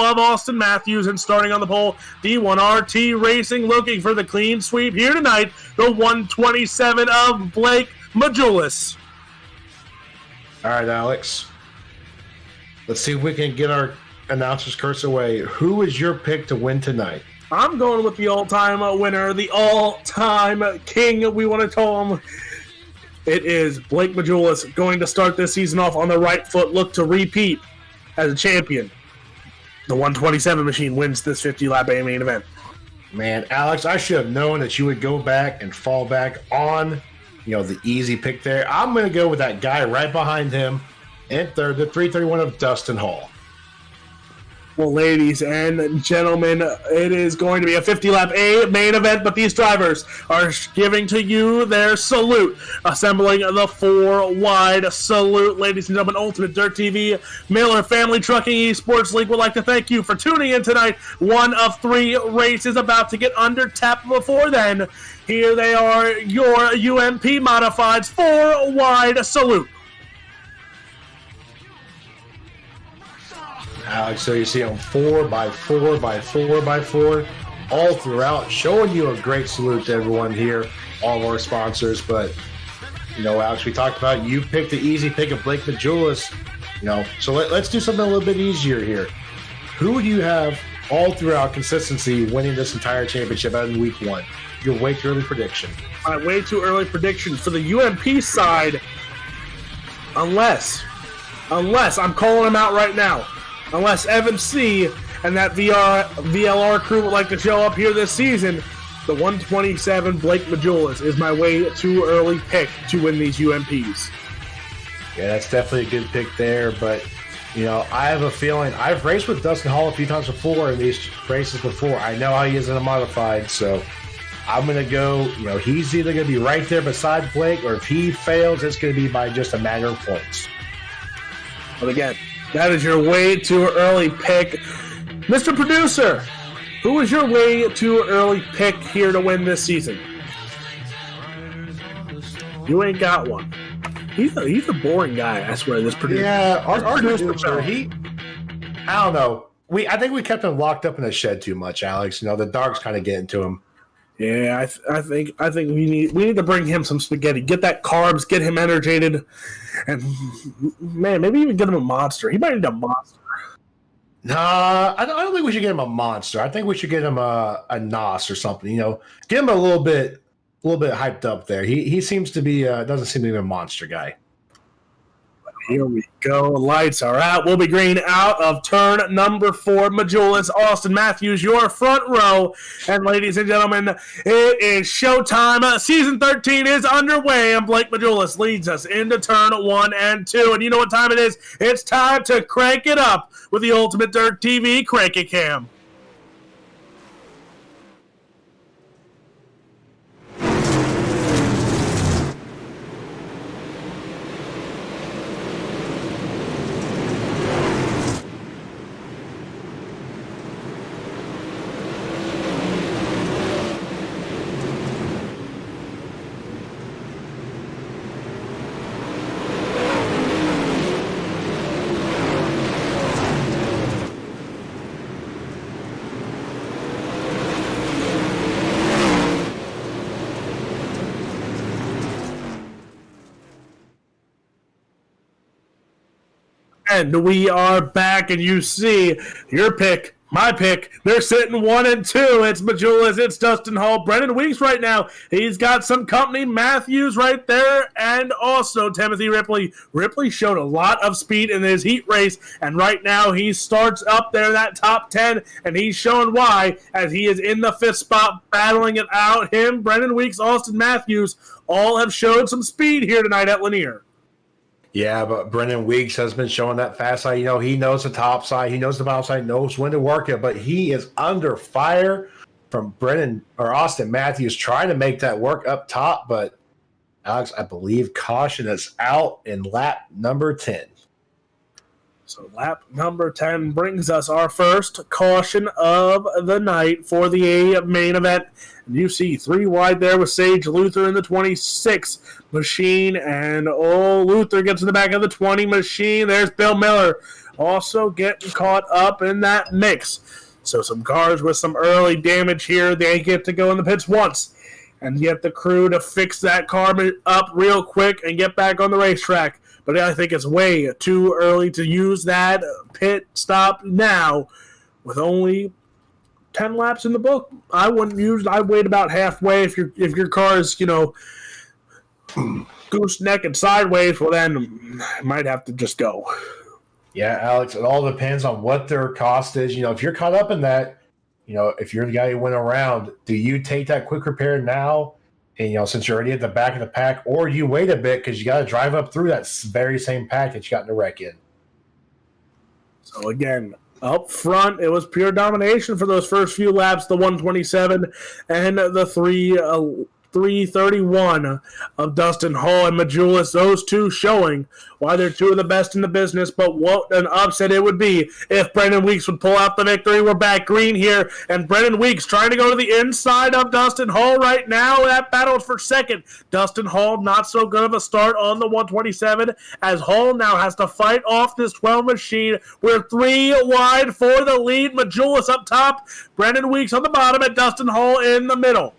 of Austin Matthews. And starting on the pole, D1RT Racing looking for the clean sweep here tonight. The 127 of Blake Majulis. All right, Alex. Let's see if we can get our announcer's curse away. Who is your pick to win tonight? I'm going with the all-time winner, the all-time king, we want to call him. It is Blake Majulis, going to start this season off on the right foot, look to repeat as a champion. The 127 machine wins this 50-lap A main event. Man, Alex, I should have known that you would go back and fall back on, the easy pick there. I'm going to go with that guy right behind him in third, the 331 of Dustin Hall. Well, ladies and gentlemen, it is going to be a 50-lap A main event, but these drivers are giving to you their salute, assembling the 4-wide salute. Ladies and gentlemen, UltimateDirtTV, Miller Family Trucking eSports League would like to thank you for tuning in tonight. One of 3 races about to get under tap. Before then, here they are, your UMP Modifieds 4-wide salute. Alex, so you see them 4x4x4x4 all throughout, showing you a great salute to everyone here, all of our sponsors. But, Alex, we talked about you picked the easy pick of Blake Majulis, so let's do something a little bit easier here. Who do you have all throughout consistency winning this entire championship out in week 1? Your way too early prediction. My way too early prediction for the UMP side, unless I'm calling them out right now. Unless Evan C. and that VLR crew would like to show up here this season, the 127 Blake Majulis is my way too early pick to win these UMPs. Yeah, that's definitely a good pick there, but, I have a feeling I've raced with Dustin Hall a few times before in these races before. I know how he is in a modified, so I'm going to go, he's either going to be right there beside Blake, or if he fails, it's going to be by just a matter of points. But again, that is your way too early pick. Mr. Producer, who is your way too early pick here to win this season? You ain't got one. He's a boring guy, I swear, this producer. Yeah, our producer, I don't know. I think we kept him locked up in a shed too much, Alex. The dark's kind of getting to him. Yeah, I think we need to bring him some spaghetti. Get that carbs, get him energized, and man, maybe even get him a monster. He might need a monster. Nah, I don't think we should get him a monster. I think we should get him a NOS or something. Get him a little bit hyped up there. He seems to be doesn't seem to be a monster guy. Here we go. Lights are out. We'll be green out of turn number 4. Majulis, Austin Matthews, your front row. And ladies and gentlemen, it is showtime. Season 13 is underway, and Blake Majulis leads us into turn 1 and 2. And you know what time it is? It's time to crank it up with the Ultimate Dirt TV Crank It Cam. And we are back, and you see your pick, my pick. They're sitting 1 and 2. It's Majulis, it's Dustin Hall, Brendan Weeks right now. He's got some company, Matthews right there, and also Timothy Ripley. Ripley showed a lot of speed in his heat race, and right now he starts up there in that top 10, and he's showing why, as he is in the 5th spot, battling it out. Him, Brendan Weeks, Austin Matthews, all have showed some speed here tonight at Lanier. Yeah, but Brendan Weeks has been showing that fast side. He knows the top side. He knows the bottom side, knows when to work it. But he is under fire from Austin Matthews trying to make that work up top. But, Alex, I believe caution is out in lap number 10. So lap number 10 brings us our first caution of the night for the main event. And you see 3 wide there with Sage Luther in the 26 machine. And, Luther gets in the back of the 20 machine. There's Bill Miller also getting caught up in that mix. So some cars with some early damage here. They get to go in the pits once. and get the crew to fix that car up real quick and get back on the racetrack. But I think it's way too early to use that pit stop now with only 10 laps in the book. I'd wait about halfway. If your car is, goosenecking sideways, well then might have to just go. Yeah, Alex, it all depends on what their cost is. If you're caught up in that, if you're the guy who went around, do you take that quick repair now? And, since you're already at the back of the pack, or you wait a bit because you got to drive up through that very same pack that you got in the wreck in. So, again, up front, it was pure domination for those first few laps, the 127 and the 331 of Dustin Hall and Majulis, those two showing why they're two of the best in the business. But what an upset it would be if Brendan Weeks would pull out the victory. We're back green here, and Brendan Weeks trying to go to the inside of Dustin Hall right now. That battle is for second. Dustin Hall not so good of a start on the 127 as Hall now has to fight off this 12 machine. We're 3 wide for the lead. Majulis up top, Brendan Weeks on the bottom, and Dustin Hall in the middle.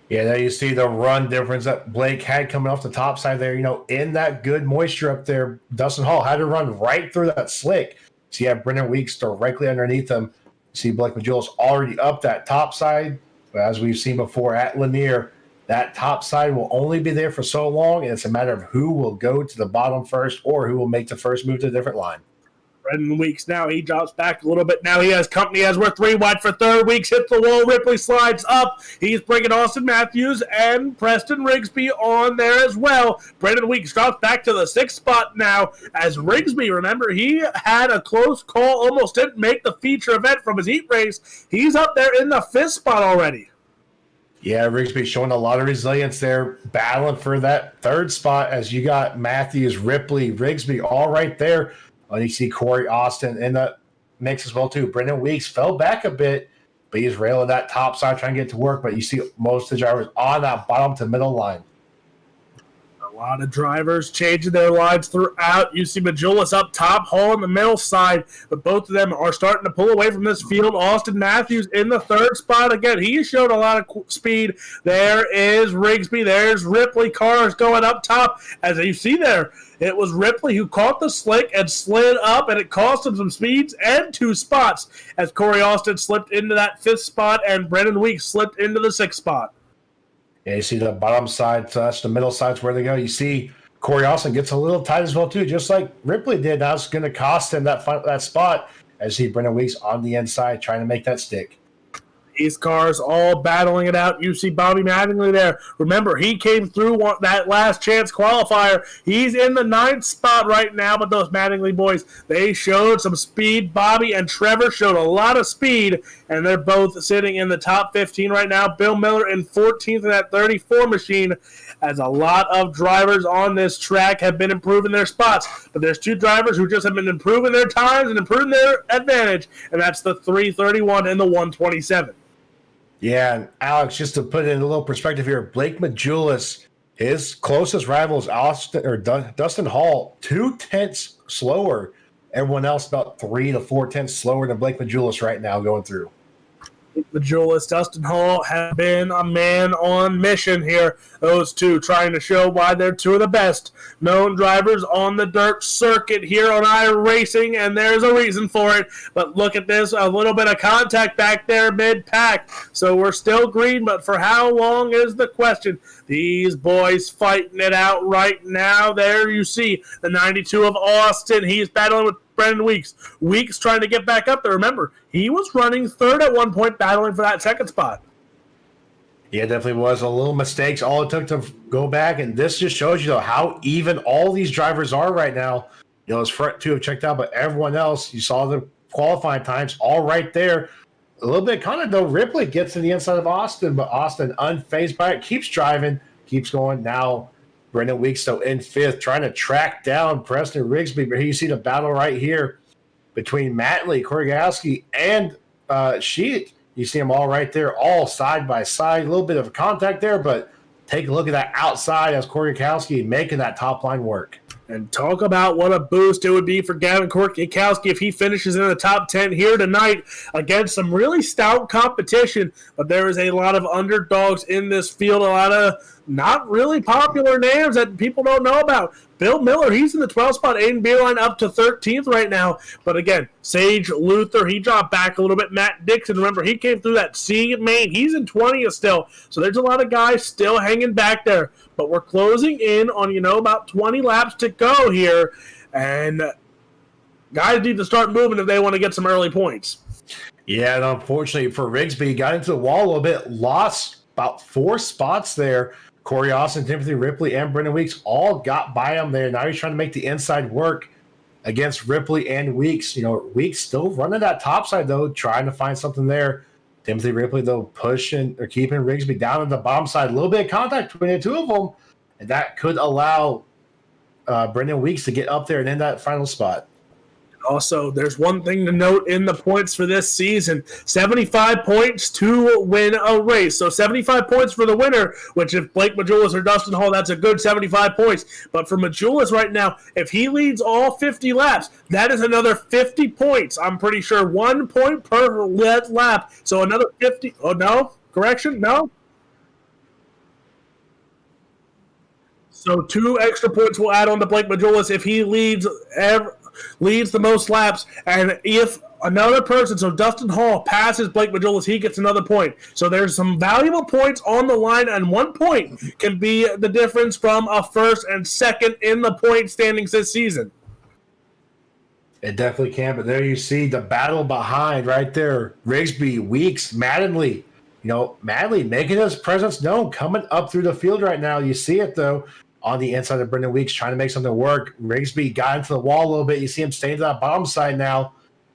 Yeah, there you see the run difference that Blake had coming off the top side there. In that good moisture up there, Dustin Hall had to run right through that slick. So you have Brendan Weeks directly underneath him. See Blake Majulis already up that top side. But as we've seen before at Lanier, that top side will only be there for so long, and it's a matter of who will go to the bottom first or who will make the first move to a different line. Brendan Weeks now, he drops back a little bit. Now he has company as we're 3 wide for third. Weeks hits the wall. Ripley slides up. He's bringing Austin Matthews and Preston Rigsby on there as well. Brendan Weeks drops back to the 6th spot now as Rigsby, remember, he had a close call, almost didn't make the feature event from his heat race. He's up there in the 5th spot already. Yeah, Rigsby showing a lot of resilience there, battling for that 3rd spot as you got Matthews, Ripley, Rigsby all right there. And you see Corey Austin in the mix as well, too. Brendan Weeks fell back a bit, but he's railing that top side trying to get to work. But you see most of the drivers on that bottom to middle line. A lot of drivers changing their lines throughout. You see Majulis up top, Hall in the middle side, but both of them are starting to pull away from this field. Austin Matthews in the 3rd spot. Again, he showed a lot of speed. There is Rigsby. There's Ripley. Cars going up top. As you see there, it was Ripley who caught the slick and slid up, and it cost him some speeds and 2 spots as Corey Austin slipped into that 5th spot and Brendan Weeks slipped into the 6th spot. Yeah, you see the bottom side, so that's the middle side's where they go. You see Corey Austin gets a little tight as well, too, just like Ripley did. Now it's going to cost him that spot as you see Brendan Weeks on the inside trying to make that stick. These cars all battling it out. You see Bobby Mattingly there. Remember, he came through that last chance qualifier. He's in the 9th spot right now, but those Mattingly boys, they showed some speed. Bobby and Trevor showed a lot of speed, and they're both sitting in the top 15 right now. Bill Miller in 14th in that 34 machine, as a lot of drivers on this track have been improving their spots. But there's 2 drivers who just have been improving their times and improving their advantage, and that's the 331 and the 127. Yeah, and Alex, just to put it in a little perspective here, Blake Majulis, his closest rival is Dustin Hall, 2/10 slower. Everyone else about 3 to 4 tenths slower than Blake Majulis right now going through. Majulis, Dustin Hall have been a man on mission here. Those two trying to show why they're 2 of the best known drivers on the dirt circuit here on iRacing, and there's a reason for it. But look at this, a little bit of contact back there mid-pack. So we're still green, but for how long is the question? These boys fighting it out right now. There you see the 92 of Austin. He's battling with Brendan Weeks. Weeks trying to get back up there. Remember, he was running 3rd at one point, battling for that 2nd spot. Yeah, definitely was a little mistakes. All it took to go back, and this just shows you how even all these drivers are right now. His front 2 have checked out, but everyone else, you saw the qualifying times all right there. A little bit kind of though, Ripley gets to the inside of Austin, but Austin unfazed by it, keeps driving, keeps going. Now Brendan Weeks still in 5th, trying to track down Preston Rigsby. But here you see the battle right here between Matley, Korgowski, and Sheet. You see them all right there, all side by side. A little bit of contact there, but take a look at that outside as Korgowski making that top line work. And talk about what a boost it would be for Gavin Korkikowski if he finishes in the top 10 here tonight against some really stout competition. But there is a lot of underdogs in this field, a lot of not really popular names that people don't know about. Bill Miller, he's in the 12th spot. Aiden Beerline up to 13th right now. But again, Sage Luther, he dropped back a little bit. Matt Dixon, remember, he came through that C main. He's in 20th still. So there's a lot of guys still hanging back there. But we're closing in on, about 20 laps to go here. And guys need to start moving if they want to get some early points. Yeah, and unfortunately for Rigsby, got into the wall a little bit, lost about 4 spots there. Corey Austin, Timothy Ripley, and Brendan Weeks all got by him there. Now he's trying to make the inside work against Ripley and Weeks. Weeks still running that top side, though, trying to find something there. Timothy Ripley, though, pushing or keeping Rigsby down on the bottom side. A little bit of contact between the two of them, and that could allow Brendan Weeks to get up there and in that final spot. Also, there's one thing to note in the points for this season. 75 points to win a race. So 75 points for the winner, which if Blake Majulis or Dustin Hall, that's a good 75 points. But for Majulis right now, if he leads all 50 laps, that is another 50 points. I'm pretty sure 1 point per lap. So another 50. Oh, no? Correction? No? So 2 extra points will add on to Blake Majulis if he leads the most laps, and if another person, so Dustin Hall passes Blake Majulis, he gets another point. So there's some valuable points on the line, and 1 point can be the difference from a first and second in the point standings this season. It definitely can, but there you see the battle behind right there. Rigsby, Weeks, Mattingly. Mattingly making his presence known, coming up through the field right now. You see it, though, on the inside of Brendan Weeks, trying to make something work. Rigsby got into the wall a little bit. You see him staying to that bottom side now.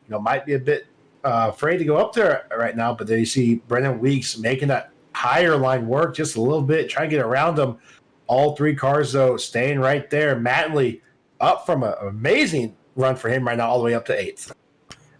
Might be a bit afraid to go up there right now, but then you see Brendan Weeks making that higher line work just a little bit, trying to get around him. All 3 cars, though, staying right there. Mattingly up from an amazing run for him right now, all the way up to 8th.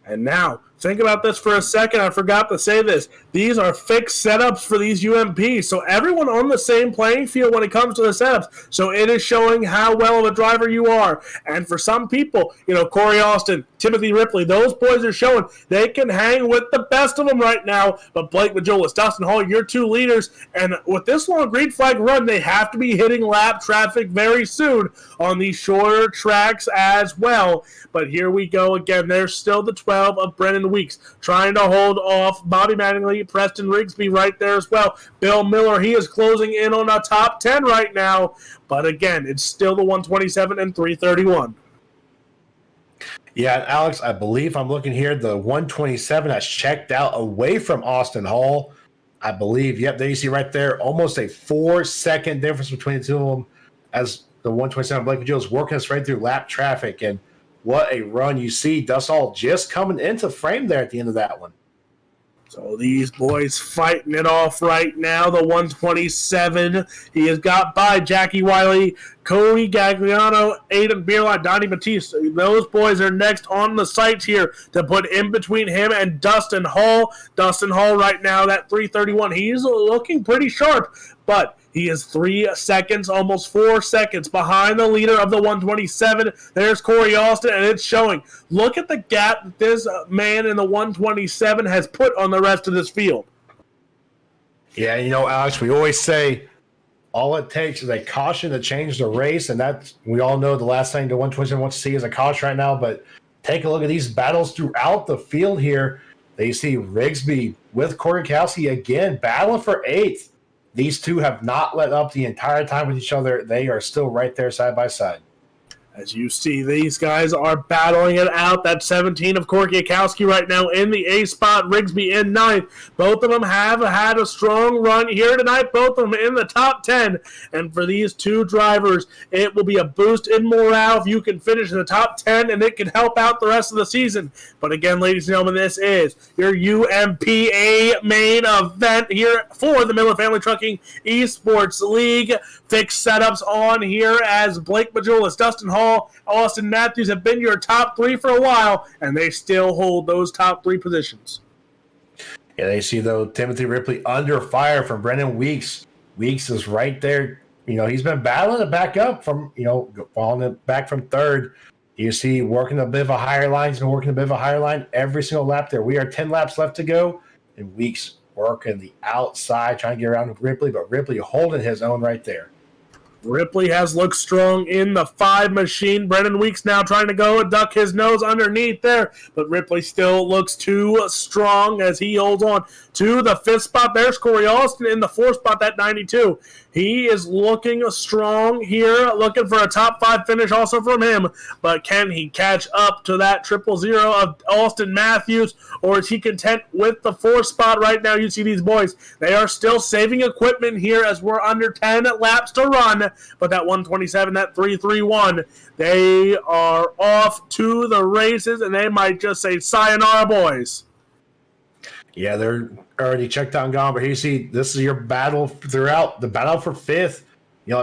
And now, think about this for a second. I forgot to say this. These are fixed setups for these UMPs. So everyone on the same playing field when it comes to the setups. So it is showing how well of a driver you are. And for some people, Corey Austin, Timothy Ripley, those boys are showing they can hang with the best of them right now. But Blake Majulis, Dustin Hall, your 2 leaders. And with this long green flag run, they have to be hitting lap traffic very soon on these shorter tracks as well. But here we go again. There's still the 12 of Brendan Weeks trying to hold off Bobby Mattingly, Preston Rigsby right there as well. Bill Miller, he is closing in on a top 10 right now. But again, it's still the 127 and 331. Yeah, Alex, I believe I'm looking here. The 127 has checked out away from Austin Hall. I believe, yep, there you see right there, almost a 4-second difference between the two of them as the 127 Blake Majulis working us right through lap traffic. And what a run you see. Dustin Hall just coming into frame there at the end of that one. So these boys fighting it off right now. The 127, he has got by Jackie Wiley, Cody Gagliano, Aiden Beerline, Donnie Batiste. Those boys are next on the sights here to put in between him and Dustin Hall. Dustin Hall right now, that 331, he's looking pretty sharp, but he is 3 seconds, almost 4 seconds behind the leader of the 127. There's Corey Austin, and it's showing. Look at the gap that this man in the 127 has put on the rest of this field. Yeah, Alex, we always say all it takes is a caution to change the race, and that's, we all know the last thing the 127 wants to see is a caution right now, but take a look at these battles throughout the field here. They see Rigsby with Korkikowski again battling for 8th. These two have not let up the entire time with each other. They are still right there side by side. As you see, these guys are battling it out. That 17 of Korkikowski right now in the A spot. Rigsby in 9th. Both of them have had a strong run here tonight. Both of them in the top 10. And for these 2 drivers, it will be a boost in morale if you can finish in the top 10, and it can help out the rest of the season. But again, ladies and gentlemen, this is your UMPA main event here for the Miller Family Trucking eSports League. Fixed setups on here as Blake Majulis, Dustin Hall, Austin Matthews have been your top 3 for a while, and they still hold those top 3 positions. Yeah, they see, though, Timothy Ripley under fire from Brendan Weeks. Weeks is right there he's been battling it back up from, falling it back from third. You see working a bit of a higher line. He's been working a bit of a higher line every single lap there. We are 10 laps left to go, and Weeks working the outside, trying to get around Ripley, but Ripley holding his own right there. Ripley has looked strong in the 5 machine. Brennan Weeks now trying to go and duck his nose underneath there, but Ripley still looks too strong as he holds on to the 5th spot. There's Corey Austin in the 4th spot, that 92. He is looking strong here, looking for a top 5 finish also from him, but can he catch up to that 000 of Austin Matthews, or is he content with the 4th spot right now? You see these boys, they are still saving equipment here as we're under 10 laps to run, but that 127, that 331, they are off to the races, and they might just say sayonara, boys. Yeah, they're already checked out and gone, but here you see this is your battle throughout, the battle for 5th.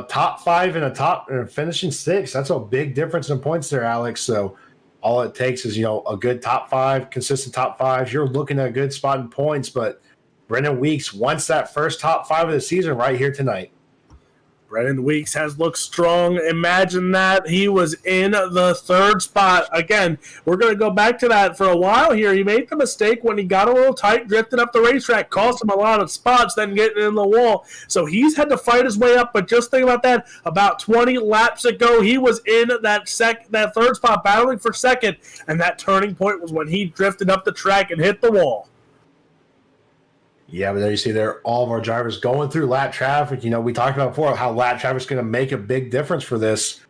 Top 5 and a finishing 6th. That's a big difference in points there, Alex. So all it takes is, a good top 5, consistent top 5s. You're looking at a good spot in points, but Brennan Weeks wants that first top 5 of the season right here tonight. Brennan Weeks has looked strong. Imagine that. He was in the 3rd spot. Again, we're going to go back to that for a while here. He made the mistake when he got a little tight, drifted up the racetrack, cost him a lot of spots, then getting in the wall. So he's had to fight his way up, but just think about that. About 20 laps ago, he was in that 3rd spot, battling for 2nd, and that turning point was when he drifted up the track and hit the wall. Yeah, but there you see there, all of our drivers going through lap traffic. We talked about before how lap traffic is going to make a big difference for this.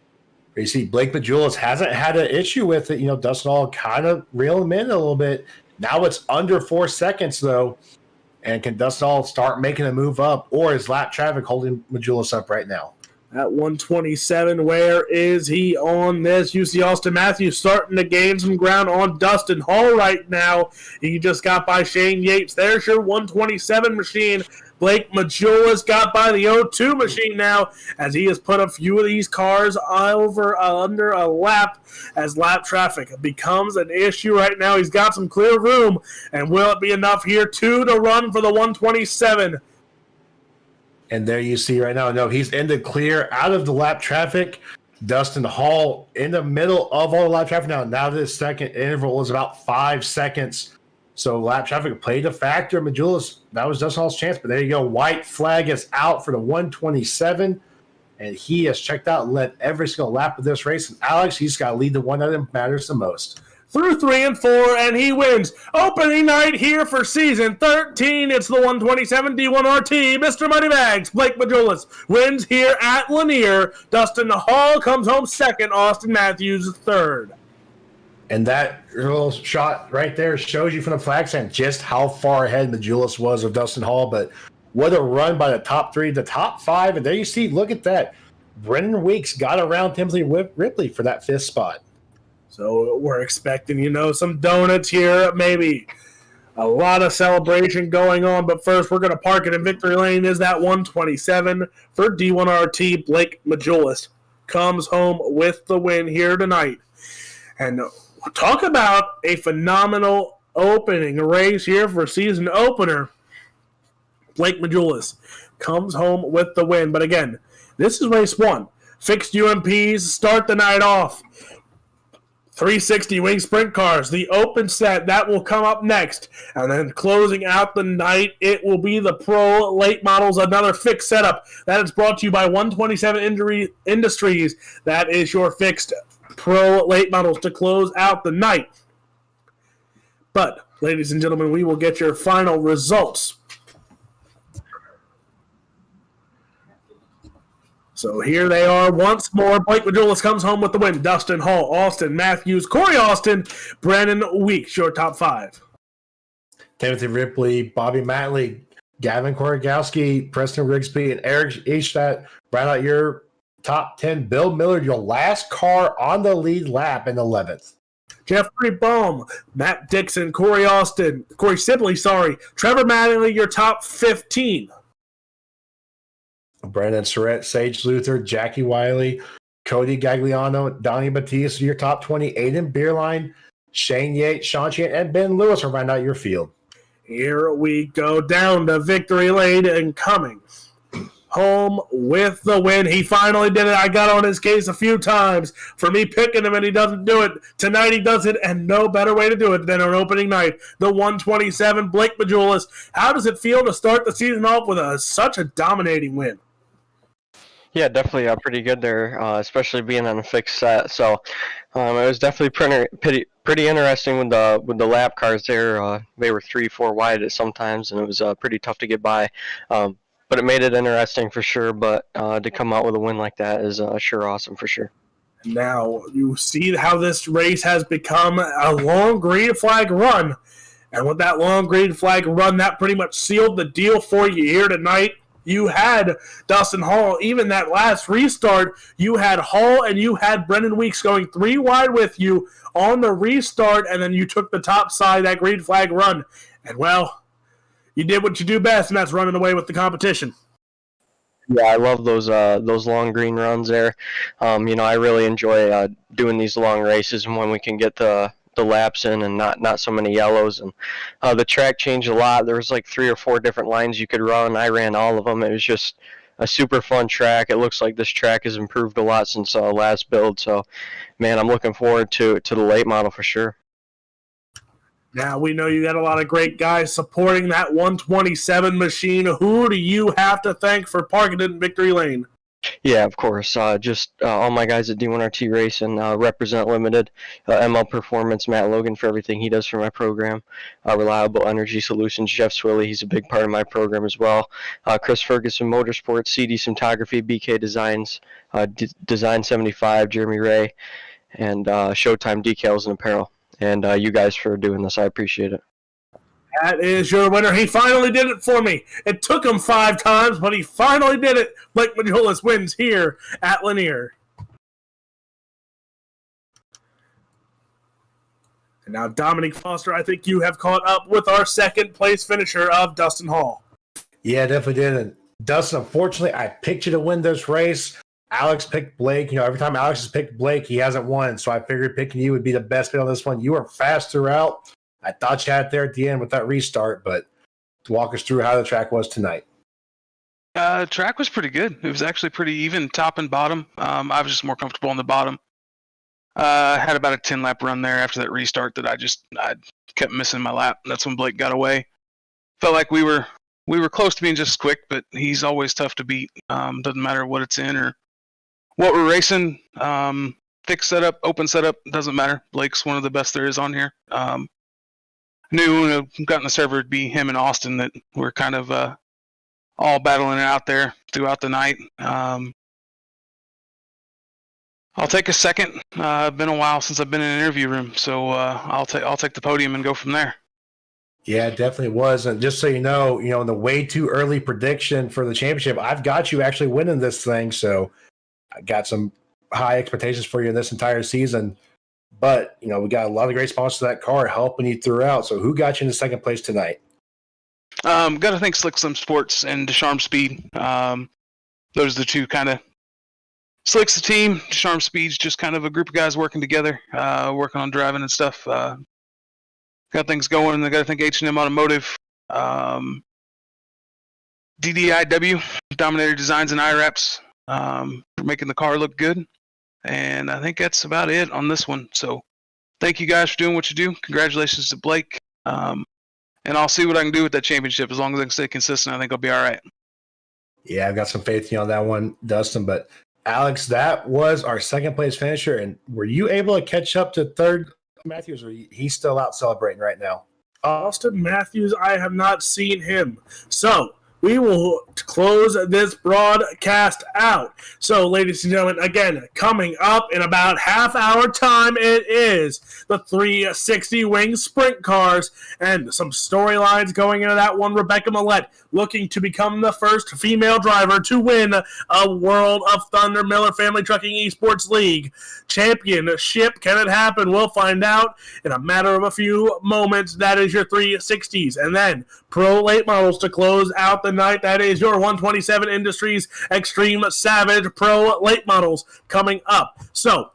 You see Blake Majulis hasn't had an issue with it. Dustin Hall kind of reeled him in a little bit. Now it's under 4 seconds, though. And can Dustin Hall start making a move up, or is lap traffic holding Majulis up right now? At 127, where is he on this? You see Austin Matthews starting to gain some ground on Dustin Hall right now. He just got by Shane Yates. There's your 127 machine. Blake Majulis got by the 02 machine now as he has put a few of these cars under a lap as lap traffic becomes an issue right now. He's got some clear room, and will it be enough here? 2 to run for the 127. And there you see right now, no, he's in the clear out of the lap traffic. Dustin Hall in the middle of all the lap traffic now. Now this second interval is about 5 seconds. So lap traffic played a factor. Majulis, that was Dustin Hall's chance. But there you go. White flag is out for the 127. And he has checked out and led every single lap of this race. And Alex, he's got to lead the one that matters the most. Through 3 and 4, and he wins. Opening night here for season 13. It's the 127 D1RT. Mr. Moneybags, Blake Majulis, wins here at Lanier. Dustin Hall comes home 2nd. Austin Matthews 3rd. And that little shot right there shows you from the flag stand just how far ahead Majulis was of Dustin Hall. But what a run by the top 3, the top 5. And there you see, look at that. Brennan Weeks got around Timothy Ripley for that 5th spot. So we're expecting, some donuts here, maybe a lot of celebration going on. But first, we're going to park it in victory lane. Is that 127 for D1RT. Blake Majulis comes home with the win here tonight. And talk about a phenomenal opening race here for season opener. Blake Majulis comes home with the win. But again, this is race 1. Fixed UMPs start the night off. 360 wing sprint cars, the open set, that will come up next. And then closing out the night, it will be the pro late models, another fixed setup. That is brought to you by 127 Industries. That is your fixed pro late models to close out the night. But, ladies and gentlemen, we will get your final results. So here they are once more. Blake Majulis comes home with the win. Dustin Hall, Austin Matthews, Corey Austin, Brennan Weeks, your top 5. Timothy Ripley, Bobby Matley, Gavin Korogowski, Preston Rigsby, and Eric Eastat round out your top 10. Bill Miller, your last car on the lead lap in 11th. Jeffrey Baum, Matt Dixon, Corey Sibley, Trevor Mattingly, your top 15. Brandon Surratt, Sage Luther, Jackie Wiley, Cody Gagliano, Donnie Batiste, your top 20. Aiden Beerline, Shane Yates, Sean Chan, and Ben Lewis will round out your field. Here we go down to victory lane and coming home with the win. He finally did it. I got on his case a few times for me picking him, and he doesn't do it. Tonight he does it, and no better way to do it than on opening night. The 127, Blake Majulis. How does it feel to start the season off with such a dominating win? Yeah, definitely pretty good there, especially being on a fixed set. So it was definitely pretty interesting with the lap cars there. They were 3-4 wide at sometimes, and it was pretty tough to get by. But it made it interesting for sure. But to come out with a win like that is sure awesome for sure. Now you see how this race has become a long green flag run. And with that long green flag run, that pretty much sealed the deal for you here tonight. You had Dustin Hall, even that last restart, you had Hall and you had Brendan Weeks going 3 wide with you on the restart, and then you took the top side, that green flag run. And, well, you did what you do best, and that's running away with the competition. Yeah, I love those long green runs there. I really enjoy doing these long races, and when we can get the laps in and not so many yellows. And the track changed a lot. There was like 3 or 4 different lines you could run. I ran all of them. It was just a super fun track. It looks like this track has improved a lot since last build. So, man, I'm looking forward to the late model for sure. Now, we know you got a lot of great guys supporting that 127 machine. Who do you have to thank for parking it in victory lane? Yeah, of course. Just all my guys at D1RT Racing, Represent Limited, ML Performance, Matt Logan for everything he does for my program, Reliable Energy Solutions, Jeff Swilley, he's a big part of my program as well, Chris Ferguson Motorsports, CD Cinematography, BK Designs, Design 75, Jeremy Ray, and Showtime Decals and Apparel. And you guys for doing this. I appreciate it. That is your winner. He finally did it for me. It took him 5 times, but he finally did it. Blake Majulis wins here at Lanier. And now, Dominic Foster, I think you have caught up with our second place finisher of Dustin Hall. Yeah, definitely did. And Dustin, unfortunately, I picked you to win this race. Alex picked Blake. Every time Alex has picked Blake, he hasn't won. So I figured picking you would be the best bet on this one. You were fast throughout. I thought you had it there at the end with that restart, but to walk us through how the track was tonight. Track was pretty good. It was actually pretty even, top and bottom. I was just more comfortable on the bottom. Had about a 10-lap run there after that restart that I kept missing my lap. That's when Blake got away. Felt like we were close to being just quick, but he's always tough to beat. Doesn't matter what it's in or what we're racing. Fixed setup, open setup, doesn't matter. Blake's one of the best there is on here. Knew when I got in the server it'd be him and Austin that were kind of all battling it out there throughout the night. I'll take a second. Been a while since I've been in an interview room, so I'll take the podium and go from there. Yeah, it definitely was. And just so you know, in the way too early prediction for the championship, I've got you actually winning this thing. So I got some high expectations for you in this entire season. But, we got a lot of great sponsors to that car helping you throughout. So who got you in the second place tonight? Got to thank Slick Slim Sports and Descharm Speed. Those are the two kind of. Slick's the team. Descharm Speed's just kind of a group of guys working together, working on driving and stuff. Got things going, and I got to thank H&M Automotive. DDIW, Dominator Designs and iRaps, for making the car look good. And I think that's about it on this one. So thank you guys for doing what you do. Congratulations to Blake. And I'll see what I can do with that championship. As long as I can stay consistent, I think I'll be all right. Yeah, I've got some faith in you on that one, Dustin. But Alex, that was our second place finisher. And were you able to catch up to third Matthews, or he's still out celebrating right now? Austin Matthews, I have not seen him. So we will close this broadcast out. So, ladies and gentlemen, again, coming up in about half hour time, it is the 360 Wing Sprint Cars and some storylines going into that one. Rebecca Millette looking to become the first female driver to win a World of Thunder Miller Family Trucking Esports League championship. Can it happen? We'll find out in a matter of a few moments. That is your 360s. And then Pro Late Models to close out the night. That is your 127 Industries Extreme Savage Pro Late Models coming up. So,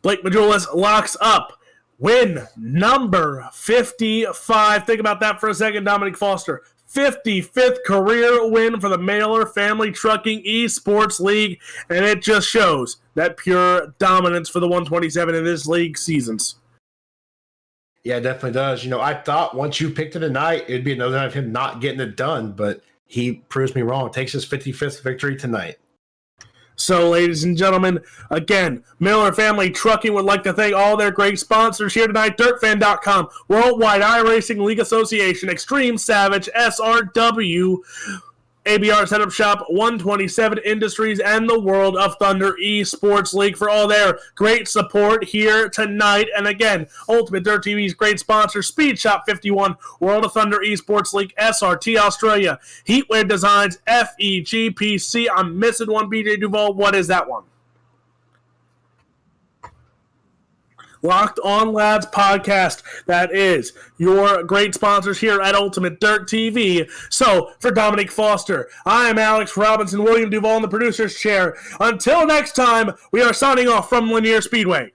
Blake Majulis locks up win number 55. Think about that for a second, Dominic Foster. 55th career win for the Miller Family Trucking Esports League, and it just shows that pure dominance for the 127 in this league seasons. Yeah, it definitely does. I thought once you picked it tonight, it'd be another night of him not getting it done, but he proves me wrong. Takes his 55th victory tonight. So, ladies and gentlemen, again, Miller Family Trucking would like to thank all their great sponsors here tonight. DirtFan.com, Worldwide iRacing League Association, Extreme Savage, SRW, ABR Setup Shop, 127 Industries, and the World of Thunder Esports League for all their great support here tonight. And again, Ultimate Dirt TV's great sponsor, Speed Shop 51, World of Thunder Esports League, SRT Australia, Heatwave Designs, FEGPC. I'm missing one, BJ Duval. What is that one? Locked On Lads podcast. That is your great sponsors here at Ultimate Dirt TV. So, for Dominic Foster, I am Alex Robinson, William Duval in the producer's chair. Until next time, we are signing off from Lanier Speedway.